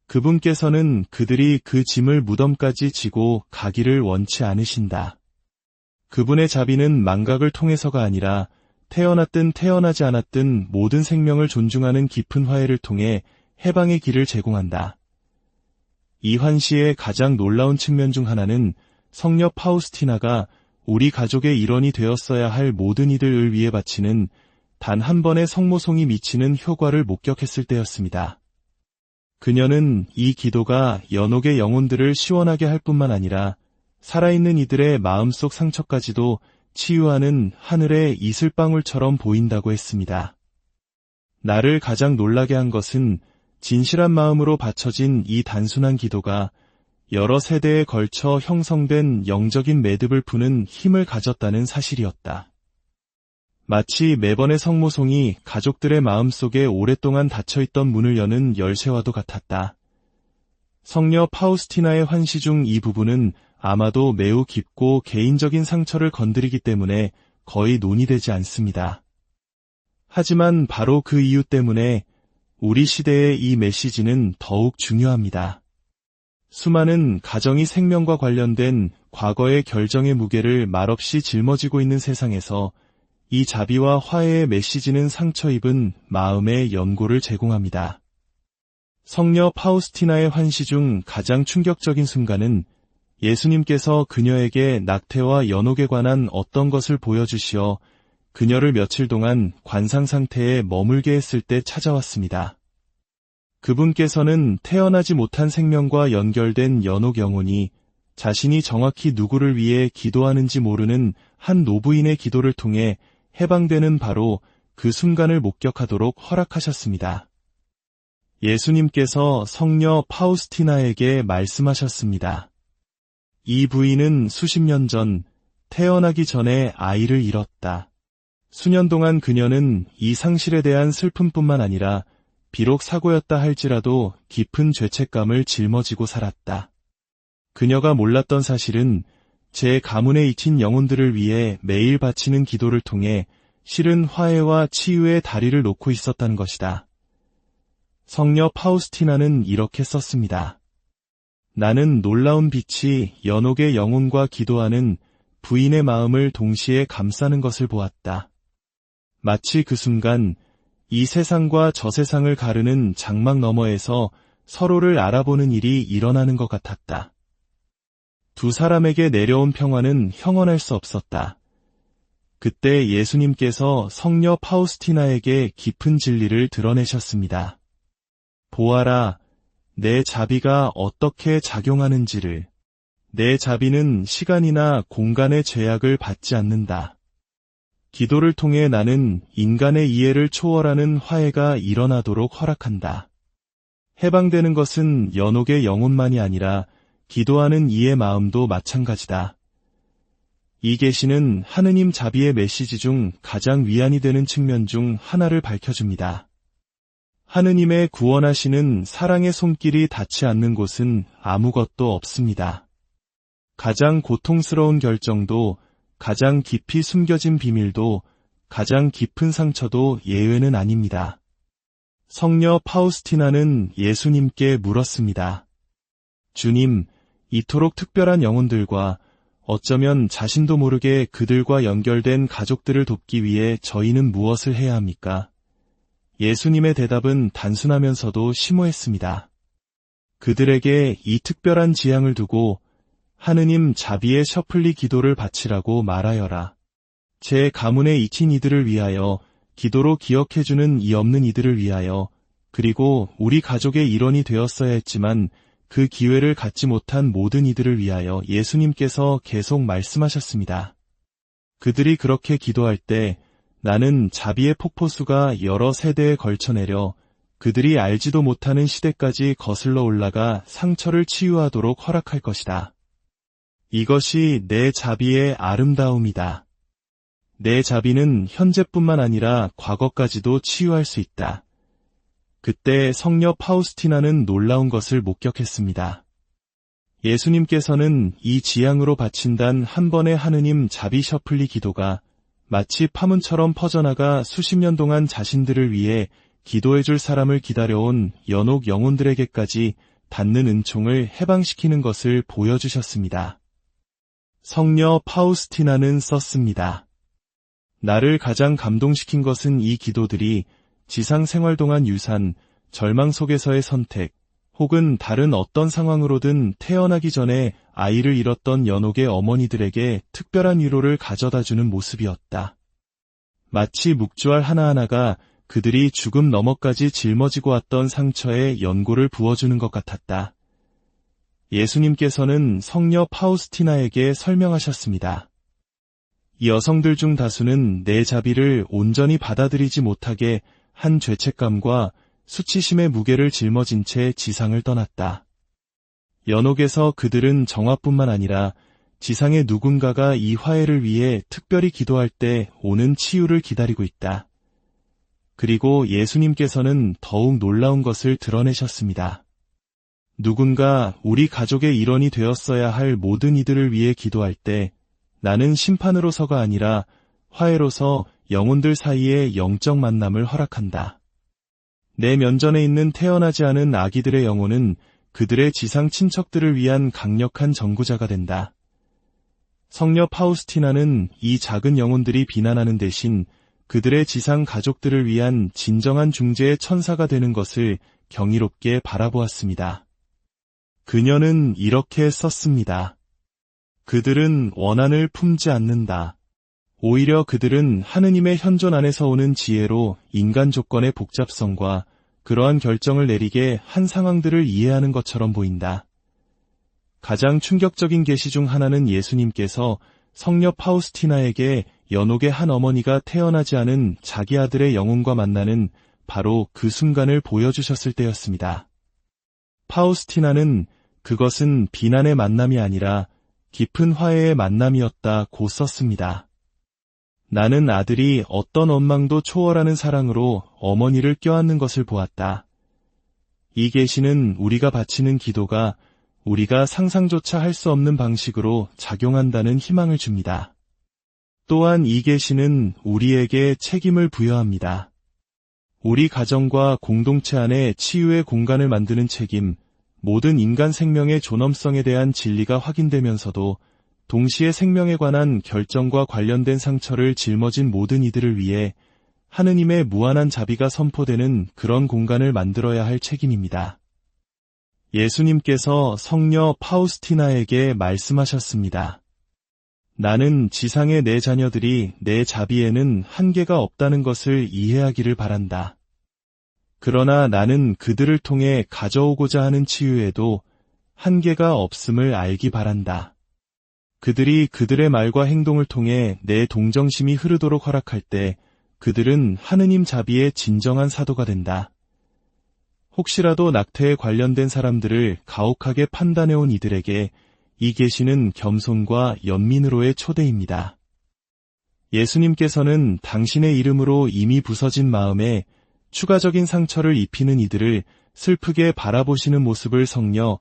그분께서는 그들이 그 짐을 무덤까지 지고 가기를 원치 않으신다. 그분의 자비는 망각을 통해서가 아니라 태어났든 태어나지 않았든 모든 생명을 존중하는 깊은 화해를 통해 해방의 길을 제공한다. 이 환시의 가장 놀라운 측면 중 하나는 성녀 파우스티나가 우리 가족의 일원이 되었어야 할 모든 이들을 위해 바치는 단 한 번의 성모송이 미치는 효과를 목격했을 때였습니다. 그녀는 이 기도가 연옥의 영혼들을 시원하게 할 뿐만 아니라 살아있는 이들의 마음속 상처까지도 치유하는 하늘의 이슬방울처럼 보인다고 했습니다. 나를 가장 놀라게 한 것은 진실한 마음으로 바쳐진 이 단순한 기도가 여러 세대에 걸쳐 형성된 영적인 매듭을 푸는 힘을 가졌다는 사실이었다. 마치 매번의 성모송이 가족들의 마음속에 오랫동안 닫혀있던 문을 여는 열쇠와도 같았다. 성녀 파우스티나의 환시 중 이 부분은 아마도 매우 깊고 개인적인 상처를 건드리기 때문에 거의 논의되지 않습니다. 하지만 바로 그 이유 때문에 우리 시대의 이 메시지는 더욱 중요합니다. 수많은 가정이 생명과 관련된 과거의 결정의 무게를 말없이 짊어지고 있는 세상에서 이 자비와 화해의 메시지는 상처 입은 마음의 연고를 제공합니다. 성녀 파우스티나의 환시 중 가장 충격적인 순간은 예수님께서 그녀에게 낙태와 연옥에 관한 어떤 것을 보여주시어 그녀를 며칠 동안 관상 상태에 머물게 했을 때 찾아왔습니다. 그분께서는 태어나지 못한 생명과 연결된 연옥 영혼이 자신이 정확히 누구를 위해 기도하는지 모르는 한 노부인의 기도를 통해 해방되는 바로 그 순간을 목격하도록 허락하셨습니다. 예수님께서 성녀 파우스티나에게 말씀하셨습니다. 이 부인은 수십 년 전 태어나기 전에 아이를 잃었다. 수년 동안 그녀는 이 상실에 대한 슬픔뿐만 아니라 비록 사고였다 할지라도 깊은 죄책감을 짊어지고 살았다. 그녀가 몰랐던 사실은 제 가문에 잊힌 영혼들을 위해 매일 바치는 기도를 통해 실은 화해와 치유의 다리를 놓고 있었다는 것이다. 성녀 파우스티나는 이렇게 썼습니다. 나는 놀라운 빛이 연옥의 영혼과 기도하는 부인의 마음을 동시에 감싸는 것을 보았다. 마치 그 순간 이 세상과 저 세상을 가르는 장막 너머에서 서로를 알아보는 일이 일어나는 것 같았다. 두 사람에게 내려온 평화는 형언할 수 없었다. 그때 예수님께서 성녀 파우스티나에게 깊은 진리를 드러내셨습니다. 보아라, 내 자비가 어떻게 작용하는지를. 내 자비는 시간이나 공간의 제약을 받지 않는다. 기도를 통해 나는 인간의 이해를 초월하는 화해가 일어나도록 허락한다. 해방되는 것은 연옥의 영혼만이 아니라 기도하는 이의 마음도 마찬가지다. 이 계시는 하느님 자비의 메시지 중 가장 위안이 되는 측면 중 하나를 밝혀줍니다. 하느님의 구원하시는 사랑의 손길이 닿지 않는 곳은 아무것도 없습니다. 가장 고통스러운 결정도, 가장 깊이 숨겨진 비밀도, 가장 깊은 상처도 예외는 아닙니다. 성녀 파우스티나는 예수님께 물었습니다. 주님, 이토록 특별한 영혼들과 어쩌면 자신도 모르게 그들과 연결된 가족들을 돕기 위해 저희는 무엇을 해야 합니까? 예수님의 대답은 단순하면서도 심오했습니다. 그들에게 이 특별한 지향을 두고 하느님 자비의 셔플리 기도를 바치라고 말하여라. 제 가문에 잊힌 이들을 위하여, 기도로 기억해주는 이 없는 이들을 위하여, 그리고 우리 가족의 일원이 되었어야 했지만 그 기회를 갖지 못한 모든 이들을 위하여 예수님께서 계속 말씀하셨습니다. 그들이 그렇게 기도할 때 나는 자비의 폭포수가 여러 세대에 걸쳐 내려 그들이 알지도 못하는 시대까지 거슬러 올라가 상처를 치유하도록 허락할 것이다. 이것이 내 자비의 아름다움이다. 내 자비는 현재뿐만 아니라 과거까지도 치유할 수 있다. 그때 성녀 파우스티나는 놀라운 것을 목격했습니다. 예수님께서는 이 지향으로 바친단 한 번의 하느님 자비 셔플리 기도가 마치 파문처럼 퍼져나가 수십 년 동안 자신들을 위해 기도해줄 사람을 기다려온 연옥 영혼들에게까지 닿는 은총을 해방시키는 것을 보여주셨습니다. 성녀 파우스티나는 썼습니다. 나를 가장 감동시킨 것은 이 기도들이 지상 생활 동안 유산, 절망 속에서의 선택, 혹은 다른 어떤 상황으로든 태어나기 전에 아이를 잃었던 연옥의 어머니들에게 특별한 위로를 가져다주는 모습이었다. 마치 묵주알 하나하나가 그들이 죽음 너머까지 짊어지고 왔던 상처에 연고를 부어주는 것 같았다. 예수님께서는 성녀 파우스티나에게 설명하셨습니다. 이 여성들 중 다수는 내 자비를 온전히 받아들이지 못하게 한 죄책감과 수치심의 무게를 짊어진 채 지상을 떠났다. 연옥에서 그들은 정화뿐만 아니라 지상의 누군가가 이 화해를 위해 특별히 기도할 때 오는 치유를 기다리고 있다. 그리고 예수님께서는 더욱 놀라운 것을 드러내셨습니다. 누군가 우리 가족의 일원이 되었어야 할 모든 이들을 위해 기도할 때 나는 심판으로서가 아니라 화해로서 영혼들 사이의 영적 만남을 허락한다. 내 면전에 있는 태어나지 않은 아기들의 영혼은 그들의 지상 친척들을 위한 강력한 전구자가 된다. 성녀 파우스티나는 이 작은 영혼들이 비난하는 대신 그들의 지상 가족들을 위한 진정한 중재의 천사가 되는 것을 경이롭게 바라보았습니다. 그녀는 이렇게 썼습니다. 그들은 원한을 품지 않는다. 오히려 그들은 하느님의 현존 안에서 오는 지혜로 인간 조건의 복잡성과 그러한 결정을 내리게 한 상황들을 이해하는 것처럼 보인다. 가장 충격적인 계시 중 하나는 예수님께서 성녀 파우스티나에게 연옥의 한 어머니가 태어나지 않은 자기 아들의 영혼과 만나는 바로 그 순간을 보여주셨을 때였습니다. 파우스티나는 그것은 비난의 만남이 아니라 깊은 화해의 만남이었다고 썼습니다. 나는 아들이 어떤 원망도 초월하는 사랑으로 어머니를 껴안는 것을 보았다. 이 계시는 우리가 바치는 기도가 우리가 상상조차 할 수 없는 방식으로 작용한다는 희망을 줍니다. 또한 이 계시는 우리에게 책임을 부여합니다. 우리 가정과 공동체 안에 치유의 공간을 만드는 책임, 모든 인간 생명의 존엄성에 대한 진리가 확인되면서도 동시에 생명에 관한 결정과 관련된 상처를 짊어진 모든 이들을 위해 하느님의 무한한 자비가 선포되는 그런 공간을 만들어야 할 책임입니다. 예수님께서 성녀 파우스티나에게 말씀하셨습니다. 나는 지상의 내 자녀들이 내 자비에는 한계가 없다는 것을 이해하기를 바란다. 그러나 나는 그들을 통해 가져오고자 하는 치유에도 한계가 없음을 알기 바란다. 그들이 그들의 말과 행동을 통해 내 동정심이 흐르도록 허락할 때 그들은 하느님 자비의 진정한 사도가 된다. 혹시라도 낙태에 관련된 사람들을 가혹하게 판단해온 이들에게 이 계시는 겸손과 연민으로의 초대입니다. 예수님께서는 당신의 이름으로 이미 부서진 마음에 추가적인 상처를 입히는 이들을 슬프게 바라보시는 모습을 성녀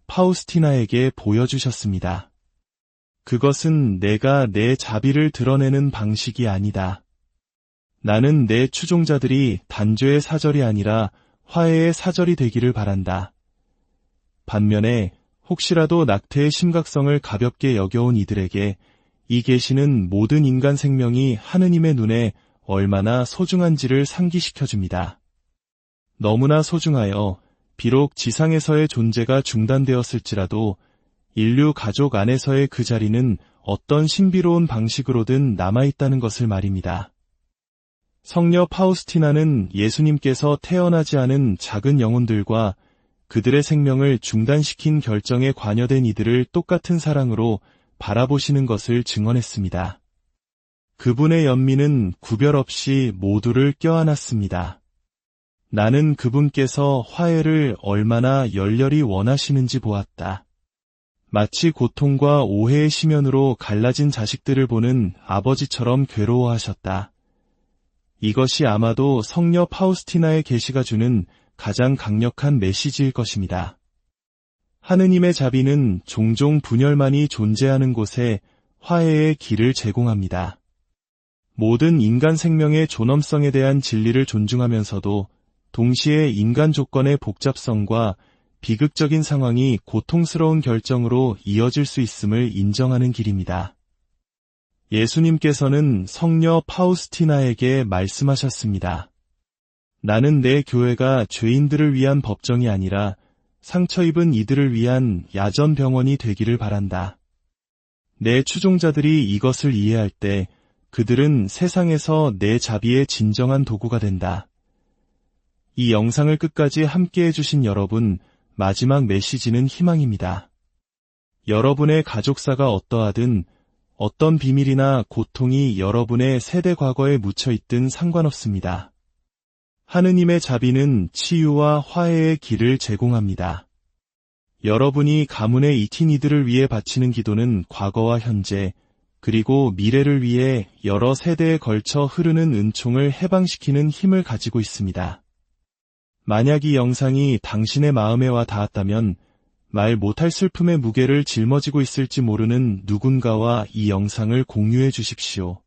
파우스티나에게 보여주셨습니다. 그것은 내가 내 자비를 드러내는 방식이 아니다. 나는 내 추종자들이 단죄의 사절이 아니라 화해의 사절이 되기를 바란다. 반면에 혹시라도 낙태의 심각성을 가볍게 여겨온 이들에게 이 계시는 모든 인간 생명이 하느님의 눈에 얼마나 소중한지를 상기시켜줍니다. 너무나 소중하여 비록 지상에서의 존재가 중단되었을지라도 인류 가족 안에서의 그 자리는 어떤 신비로운 방식으로든 남아있다는 것을 말입니다. 성녀 파우스티나는 예수님께서 태어나지 않은 작은 영혼들과 그들의 생명을 중단시킨 결정에 관여된 이들을 똑같은 사랑으로 바라보시는 것을 증언했습니다. 그분의 연민은 구별 없이 모두를 껴안았습니다. 나는 그분께서 화해를 얼마나 열렬히 원하시는지 보았다. 마치 고통과 오해의 심연으로 갈라진 자식들을 보는 아버지처럼 괴로워하셨다. 이것이 아마도 성녀 파우스티나의 계시가 주는 가장 강력한 메시지일 것입니다. 하느님의 자비는 종종 분열만이 존재하는 곳에 화해의 길을 제공합니다. 모든 인간 생명의 존엄성에 대한 진리를 존중하면서도 동시에 인간 조건의 복잡성과 비극적인 상황이 고통스러운 결정으로 이어질 수 있음을 인정하는 길입니다. 예수님께서는 성녀 파우스티나에게 말씀하셨습니다. 나는 내 교회가 죄인들을 위한 법정이 아니라 상처 입은 이들을 위한 야전 병원이 되기를 바란다. 내 추종자들이 이것을 이해할 때 그들은 세상에서 내 자비의 진정한 도구가 된다. 이 영상을 끝까지 함께 해주신 여러분, 마지막 메시지는 희망입니다. 여러분의 가족사가 어떠하든 어떤 비밀이나 고통이 여러분의 세대 과거에 묻혀있든 상관없습니다. 하느님의 자비는 치유와 화해의 길을 제공합니다. 여러분이 가문에 익힌 이들을 위해 바치는 기도는 과거와 현재, 그리고 미래를 위해 여러 세대에 걸쳐 흐르는 은총을 해방시키는 힘을 가지고 있습니다. 만약 이 영상이 당신의 마음에 와 닿았다면 말 못할 슬픔의 무게를 짊어지고 있을지 모르는 누군가와 이 영상을 공유해 주십시오.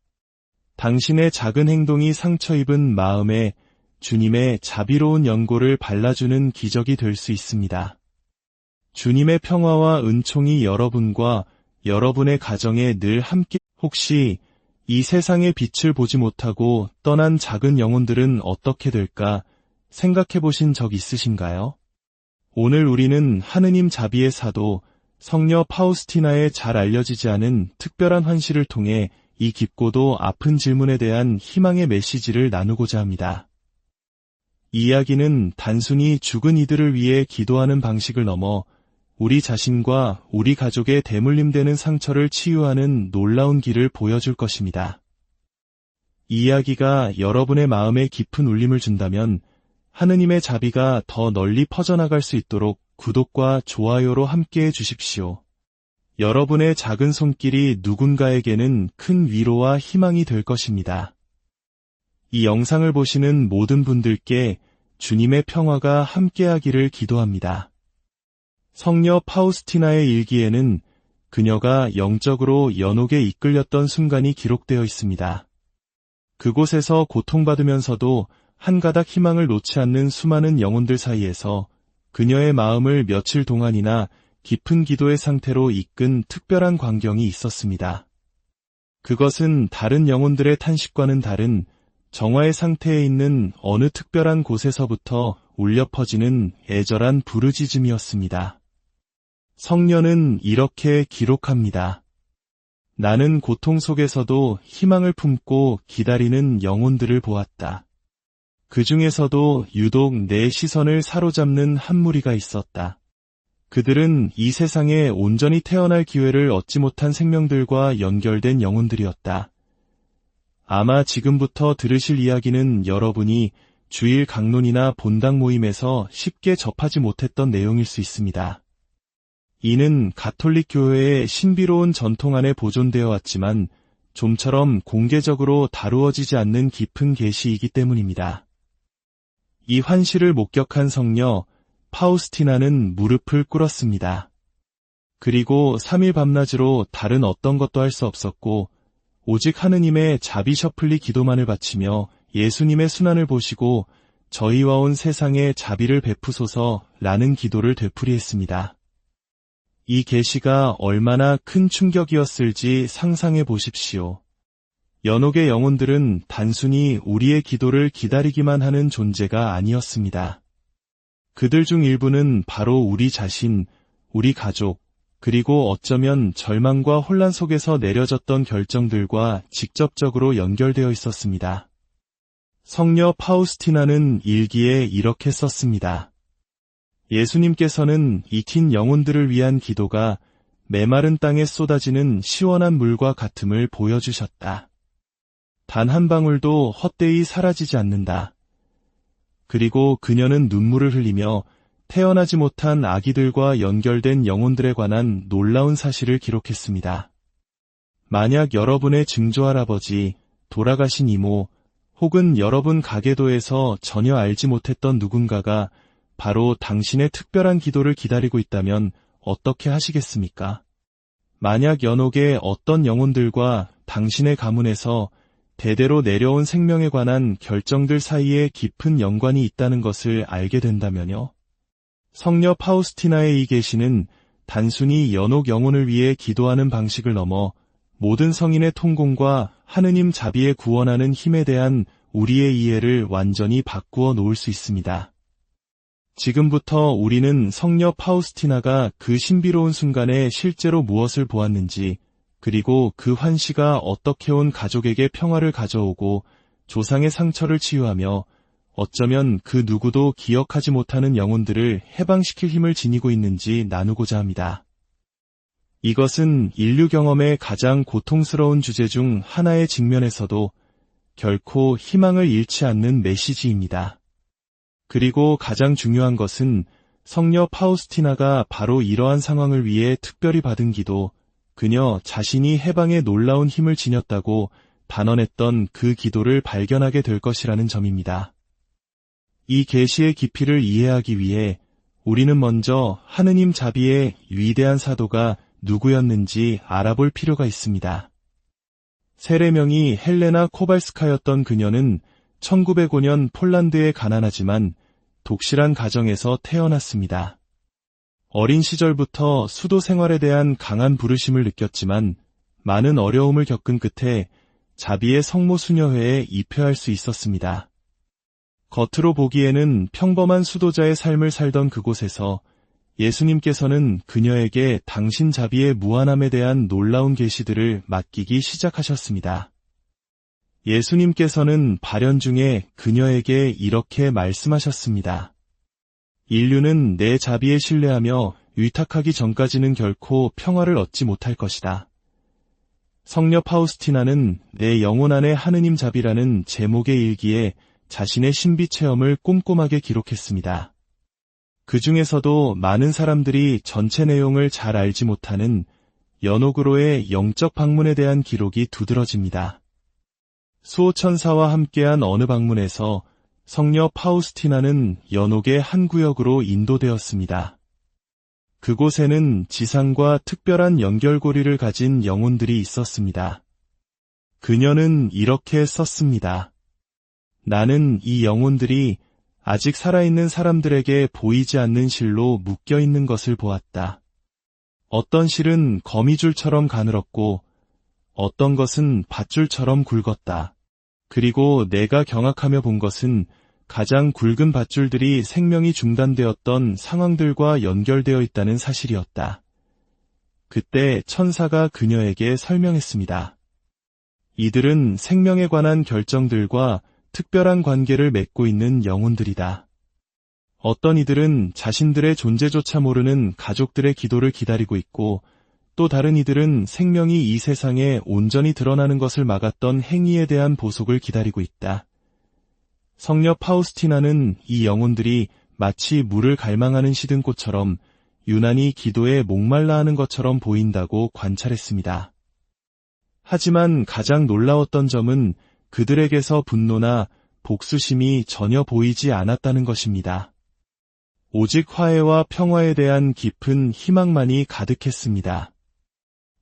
당신의 작은 행동이 상처 입은 마음에 주님의 자비로운 연고를 발라주는 기적이 될 수 있습니다. 주님의 평화와 은총이 여러분과 여러분의 가정에 늘 함께. 혹시 이 세상의 빛을 보지 못하고 떠난 작은 영혼들은 어떻게 될까 생각해 보신 적 있으신가요? 오늘 우리는 하느님 자비의 사도 성녀 파우스티나의 잘 알려지지 않은 특별한 환시를 통해 이 깊고도 아픈 질문에 대한 희망의 메시지를 나누고자 합니다. 이 이야기는 단순히 죽은 이들을 위해 기도하는 방식을 넘어 우리 자신과 우리 가족의 대물림되는 상처를 치유하는 놀라운 길을 보여줄 것입니다. 이 이야기가 여러분의 마음에 깊은 울림을 준다면 하느님의 자비가 더 널리 퍼져나갈 수 있도록 구독과 좋아요로 함께해 주십시오. 여러분의 작은 손길이 누군가에게는 큰 위로와 희망이 될 것입니다. 이 영상을 보시는 모든 분들께 주님의 평화가 함께하기를 기도합니다. 성녀 파우스티나의 일기에는 그녀가 영적으로 연옥에 이끌렸던 순간이 기록되어 있습니다. 그곳에서 고통받으면서도 한 가닥 희망을 놓지 않는 수많은 영혼들 사이에서 그녀의 마음을 며칠 동안이나 깊은 기도의 상태로 이끈 특별한 광경이 있었습니다. 그것은 다른 영혼들의 탄식과는 다른 정화의 상태에 있는 어느 특별한 곳에서부터 울려 퍼지는 애절한 부르짖음이었습니다. 성녀는 이렇게 기록합니다. 나는 고통 속에서도 희망을 품고 기다리는 영혼들을 보았다. 그 중에서도 유독 내 시선을 사로잡는 한 무리가 있었다. 그들은 이 세상에 온전히 태어날 기회를 얻지 못한 생명들과 연결된 영혼들이었다. 아마 지금부터 들으실 이야기는 여러분이 주일 강론이나 본당 모임에서 쉽게 접하지 못했던 내용일 수 있습니다. 이는 가톨릭 교회의 신비로운 전통 안에 보존되어 왔지만 좀처럼 공개적으로 다루어지지 않는 깊은 계시이기 때문입니다. 이 환시를 목격한 성녀 파우스티나는 무릎을 꿇었습니다. 그리고 3일 밤낮으로 다른 어떤 것도 할 수 없었고 오직 하느님의 자비 셔플리 기도만을 바치며 예수님의 순환을 보시고 저희와 온 세상에 자비를 베푸소서라는 기도를 되풀이했습니다. 이 계시가 얼마나 큰 충격이었을지 상상해 보십시오. 연옥의 영혼들은 단순히 우리의 기도를 기다리기만 하는 존재가 아니었습니다. 그들 중 일부는 바로 우리 자신, 우리 가족, 그리고 어쩌면 절망과 혼란 속에서 내려졌던 결정들과 직접적으로 연결되어 있었습니다. 성녀 파우스티나는 일기에 이렇게 썼습니다. 예수님께서는 익힌 영혼들을 위한 기도가 메마른 땅에 쏟아지는 시원한 물과 같음을 보여주셨다. 단 한 방울도 헛되이 사라지지 않는다. 그리고 그녀는 눈물을 흘리며 태어나지 못한 아기들과 연결된 영혼들에 관한 놀라운 사실을 기록했습니다. 만약 여러분의 증조할아버지, 돌아가신 이모, 혹은 여러분 가계도에서 전혀 알지 못했던 누군가가 바로 당신의 특별한 기도를 기다리고 있다면 어떻게 하시겠습니까? 만약 연옥의 어떤 영혼들과 당신의 가문에서 대대로 내려온 생명에 관한 결정들 사이에 깊은 연관이 있다는 것을 알게 된다면요. 성녀 파우스티나의 이 계시는 단순히 연옥 영혼을 위해 기도하는 방식을 넘어 모든 성인의 통공과 하느님 자비에 구원하는 힘에 대한 우리의 이해를 완전히 바꾸어 놓을 수 있습니다. 지금부터 우리는 성녀 파우스티나가 그 신비로운 순간에 실제로 무엇을 보았는지, 그리고 그 환시가 어떻게 온 가족에게 평화를 가져오고 조상의 상처를 치유하며 어쩌면 그 누구도 기억하지 못하는 영혼들을 해방시킬 힘을 지니고 있는지 나누고자 합니다. 이것은 인류 경험의 가장 고통스러운 주제 중 하나의 직면에서도 결코 희망을 잃지 않는 메시지입니다. 그리고 가장 중요한 것은 성녀 파우스티나가 바로 이러한 상황을 위해 특별히 받은 기도, 그녀 자신이 해방에 놀라운 힘을 지녔다고 단언했던 그 기도를 발견하게 될 것이라는 점입니다. 이 계시의 깊이를 이해하기 위해 우리는 먼저 하느님 자비의 위대한 사도가 누구였는지 알아볼 필요가 있습니다. 세례명이 헬레나 코발스카였던 그녀는 1905년 폴란드의 가난하지만 독실한 가정에서 태어났습니다. 어린 시절부터 수도 생활에 대한 강한 부르심을 느꼈지만 많은 어려움을 겪은 끝에 자비의 성모 수녀회에 입회할 수 있었습니다. 겉으로 보기에는 평범한 수도자의 삶을 살던 그곳에서 예수님께서는 그녀에게 당신 자비의 무한함에 대한 놀라운 계시들을 맡기기 시작하셨습니다. 예수님께서는 발연 중에 그녀에게 이렇게 말씀하셨습니다. 인류는 내 자비에 신뢰하며 위탁하기 전까지는 결코 평화를 얻지 못할 것이다. 성녀 파우스티나는 내 영혼 안에 하느님 자비라는 제목의 일기에 자신의 신비 체험을 꼼꼼하게 기록했습니다. 그 중에서도 많은 사람들이 전체 내용을 잘 알지 못하는 연옥으로의 영적 방문에 대한 기록이 두드러집니다. 수호천사와 함께한 어느 방문에서 성녀 파우스티나는 연옥의 한 구역으로 인도되었습니다. 그곳에는 지상과 특별한 연결고리를 가진 영혼들이 있었습니다. 그녀는 이렇게 썼습니다. 나는 이 영혼들이 아직 살아있는 사람들에게 보이지 않는 실로 묶여있는 것을 보았다. 어떤 실은 거미줄처럼 가늘었고 어떤 것은 밧줄처럼 굵었다. 그리고 내가 경악하며 본 것은 가장 굵은 밧줄들이 생명이 중단되었던 상황들과 연결되어 있다는 사실이었다. 그때 천사가 그녀에게 설명했습니다. 이들은 생명에 관한 결정들과 특별한 관계를 맺고 있는 영혼들이다. 어떤 이들은 자신들의 존재조차 모르는 가족들의 기도를 기다리고 있고 또 다른 이들은 생명이 이 세상에 온전히 드러나는 것을 막았던 행위에 대한 보속을 기다리고 있다. 성녀 파우스티나는 이 영혼들이 마치 물을 갈망하는 시든꽃처럼 유난히 기도에 목말라 하는 것처럼 보인다고 관찰했습니다. 하지만 가장 놀라웠던 점은 그들에게서 분노나 복수심이 전혀 보이지 않았다는 것입니다. 오직 화해와 평화에 대한 깊은 희망만이 가득했습니다.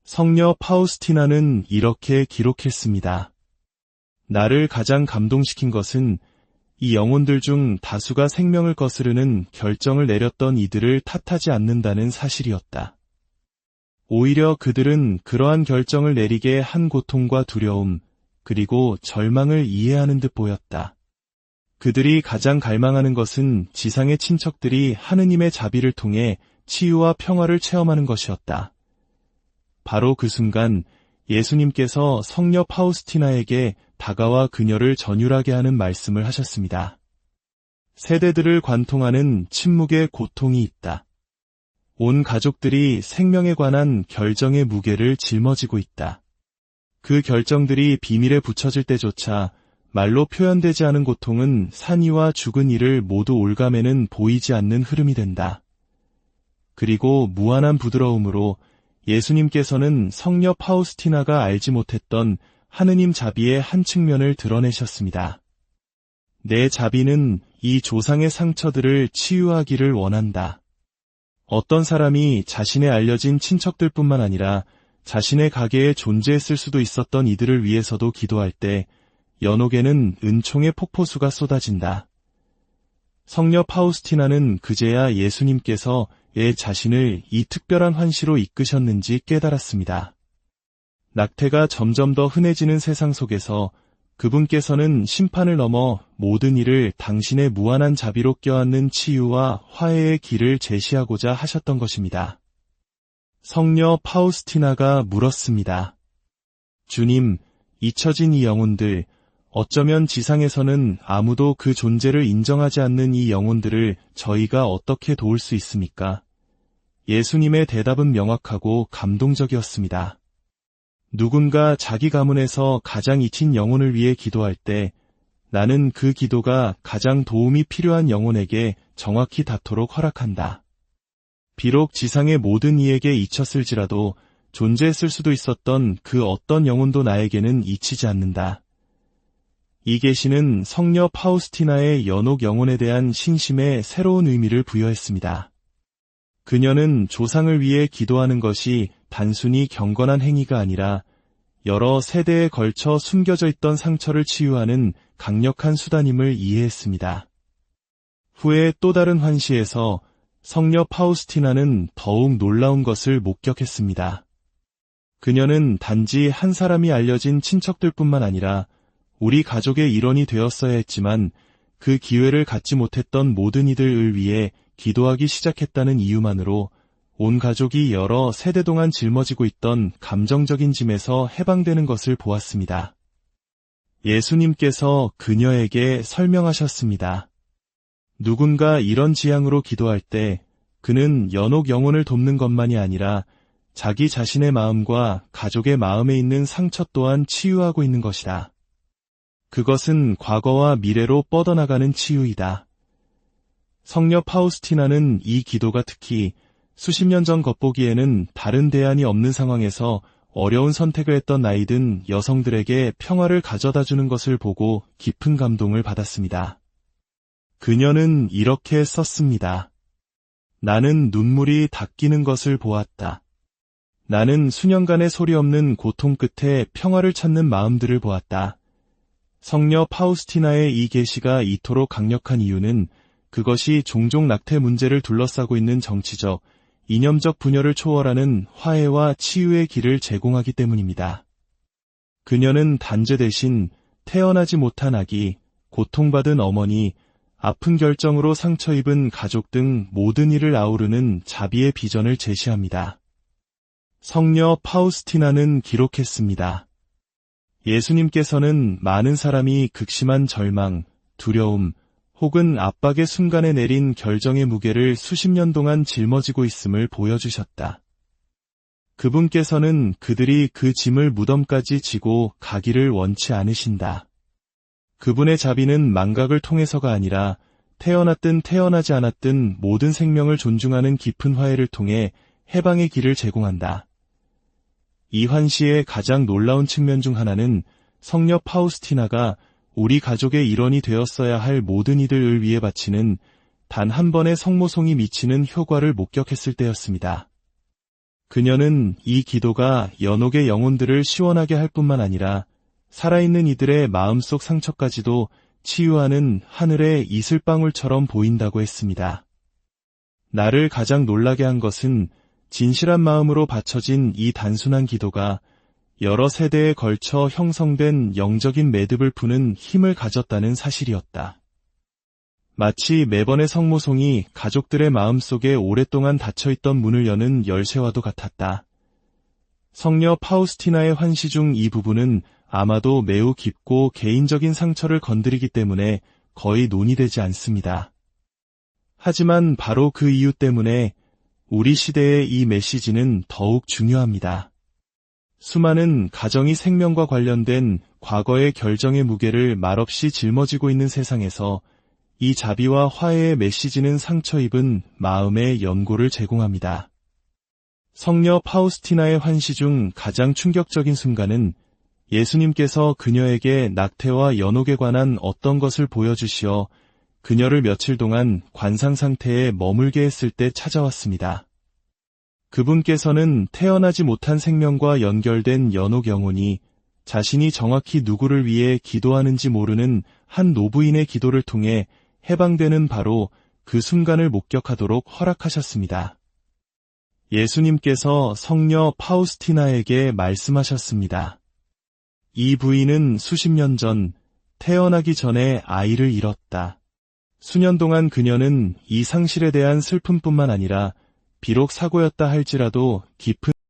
성녀 파우스티나는 이렇게 기록했습니다. 나를 가장 감동시킨 것은 이 영혼들 중 다수가 생명을 거스르는 결정을 내렸던 이들을 탓하지 않는다는 사실이었다. 오히려 그들은 그러한 결정을 내리게 한 고통과 두려움, 그리고 절망을 이해하는 듯 보였다. 그들이 가장 갈망하는 것은 지상의 친척들이 하느님의 자비를 통해 치유와 평화를 체험하는 것이었다. 바로 그 순간 예수님께서 성녀 파우스티나에게 다가와 그녀를 전율하게 하는 말씀을 하셨습니다. 세대들을 관통하는 침묵의 고통이 있다. 온 가족들이 생명에 관한 결정의 무게를 짊어지고 있다. 그 결정들이 비밀에 붙여질 때조차 말로 표현되지 않은 고통은 산이와 죽은 이를 모두 올가매는 보이지 않는 흐름이 된다. 그리고 무한한 부드러움으로 예수님께서는 성녀 파우스티나가 알지 못했던 하느님 자비의 한 측면을 드러내셨습니다. 내 자비는 이 조상의 상처들을 치유하기를 원한다. 어떤 사람이 자신의 알려진 친척들뿐만 아니라 자신의 가게에 존재했을 수도 있었던 이들을 위해서도 기도할 때 연옥에는 은총의 폭포수가 쏟아진다. 성녀 파우스티나는 그제야 예수님께서 자신을 이 특별한 환시로 이끄셨는지 깨달았습니다. 낙태가 점점 더 흔해지는 세상 속에서 그분께서는 심판을 넘어 모든 일을 당신의 무한한 자비로 껴안는 치유와 화해의 길을 제시하고자 하셨던 것입니다. 성녀 파우스티나가 물었습니다. 주님, 잊혀진 이 영혼들, 어쩌면 지상에서는 아무도 그 존재를 인정하지 않는 이 영혼들을 저희가 어떻게 도울 수 있습니까? 예수님의 대답은 명확하고 감동적이었습니다. 누군가 자기 가문에서 가장 잊힌 영혼을 위해 기도할 때 나는 그 기도가 가장 도움이 필요한 영혼에게 정확히 닿도록 허락한다. 비록 지상의 모든 이에게 잊혔을지라도 존재했을 수도 있었던 그 어떤 영혼도 나에게는 잊히지 않는다. 이 계시는 성녀 파우스티나의 연옥 영혼에 대한 신심에 새로운 의미를 부여했습니다. 그녀는 조상을 위해 기도하는 것이 단순히 경건한 행위가 아니라 여러 세대에 걸쳐 숨겨져 있던 상처를 치유하는 강력한 수단임을 이해했습니다. 후에 또 다른 환시에서 성녀 파우스티나는 더욱 놀라운 것을 목격했습니다. 그녀는 단지 한 사람이 알려진 친척들뿐만 아니라 우리 가족의 일원이 되었어야 했지만 그 기회를 갖지 못했던 모든 이들을 위해 기도하기 시작했다는 이유만으로 온 가족이 여러 세대 동안 짊어지고 있던 감정적인 짐에서 해방되는 것을 보았습니다. 예수님께서 그녀에게 설명하셨습니다. 누군가 이런 지향으로 기도할 때 그는 연옥 영혼을 돕는 것만이 아니라 자기 자신의 마음과 가족의 마음에 있는 상처 또한 치유하고 있는 것이다. 그것은 과거와 미래로 뻗어나가는 치유이다. 성녀 파우스티나는 이 기도가 특히 수십 년 전 겉보기에는 다른 대안이 없는 상황에서 어려운 선택을 했던 나이든 여성들에게 평화를 가져다주는 것을 보고 깊은 감동을 받았습니다. 그녀는 이렇게 썼습니다. 나는 눈물이 닦이는 것을 보았다. 나는 수년간의 소리 없는 고통 끝에 평화를 찾는 마음들을 보았다. 성녀 파우스티나의 이 계시가 이토록 강력한 이유는 그것이 종종 낙태 문제를 둘러싸고 있는 정치적, 이념적 분열을 초월하는 화해와 치유의 길을 제공하기 때문입니다. 그녀는 단죄 대신 태어나지 못한 아기, 고통받은 어머니, 아픈 결정으로 상처 입은 가족 등 모든 이를 아우르는 자비의 비전을 제시합니다. 성녀 파우스티나는 기록했습니다. 예수님께서는 많은 사람이 극심한 절망, 두려움, 혹은 압박의 순간에 내린 결정의 무게를 수십 년 동안 짊어지고 있음을 보여주셨다. 그분께서는 그들이 그 짐을 무덤까지 지고 가기를 원치 않으신다. 그분의 자비는 망각을 통해서가 아니라 태어났든 태어나지 않았든 모든 생명을 존중하는 깊은 화해를 통해 해방의 길을 제공한다. 이 환시의 가장 놀라운 측면 중 하나는 성녀 파우스티나가 우리 가족의 일원이 되었어야 할 모든 이들을 위해 바치는 단 한 번의 성모송이 미치는 효과를 목격했을 때였습니다. 그녀는 이 기도가 연옥의 영혼들을 시원하게 할 뿐만 아니라 살아있는 이들의 마음속 상처까지도 치유하는 하늘의 이슬방울처럼 보인다고 했습니다. 나를 가장 놀라게 한 것은 진실한 마음으로 바쳐진 이 단순한 기도가 여러 세대에 걸쳐 형성된 영적인 매듭을 푸는 힘을 가졌다는 사실이었다. 마치 매번의 성모송이 가족들의 마음속에 오랫동안 닫혀있던 문을 여는 열쇠와도 같았다. 성녀 파우스티나의 환시 중 이 부분은 아마도 매우 깊고 개인적인 상처를 건드리기 때문에 거의 논의되지 않습니다. 하지만 바로 그 이유 때문에 우리 시대의 이 메시지는 더욱 중요합니다. 수많은 가정이 생명과 관련된 과거의 결정의 무게를 말없이 짊어지고 있는 세상에서 이 자비와 화해의 메시지는 상처 입은 마음의 연고를 제공합니다. 성녀 파우스티나의 환시 중 가장 충격적인 순간은 예수님께서 그녀에게 낙태와 연옥에 관한 어떤 것을 보여주시어 그녀를 며칠 동안 관상 상태에 머물게 했을 때 찾아왔습니다. 그분께서는 태어나지 못한 생명과 연결된 연옥 영혼이 자신이 정확히 누구를 위해 기도하는지 모르는 한 노부인의 기도를 통해 해방되는 바로 그 순간을 목격하도록 허락하셨습니다. 예수님께서 성녀 파우스티나에게 말씀하셨습니다. 이 부인은 수십 년 전 태어나기 전에 아이를 잃었다. 수년 동안 그녀는 이 상실에 대한 슬픔뿐만 아니라 비록 사고였다 할지라도 깊은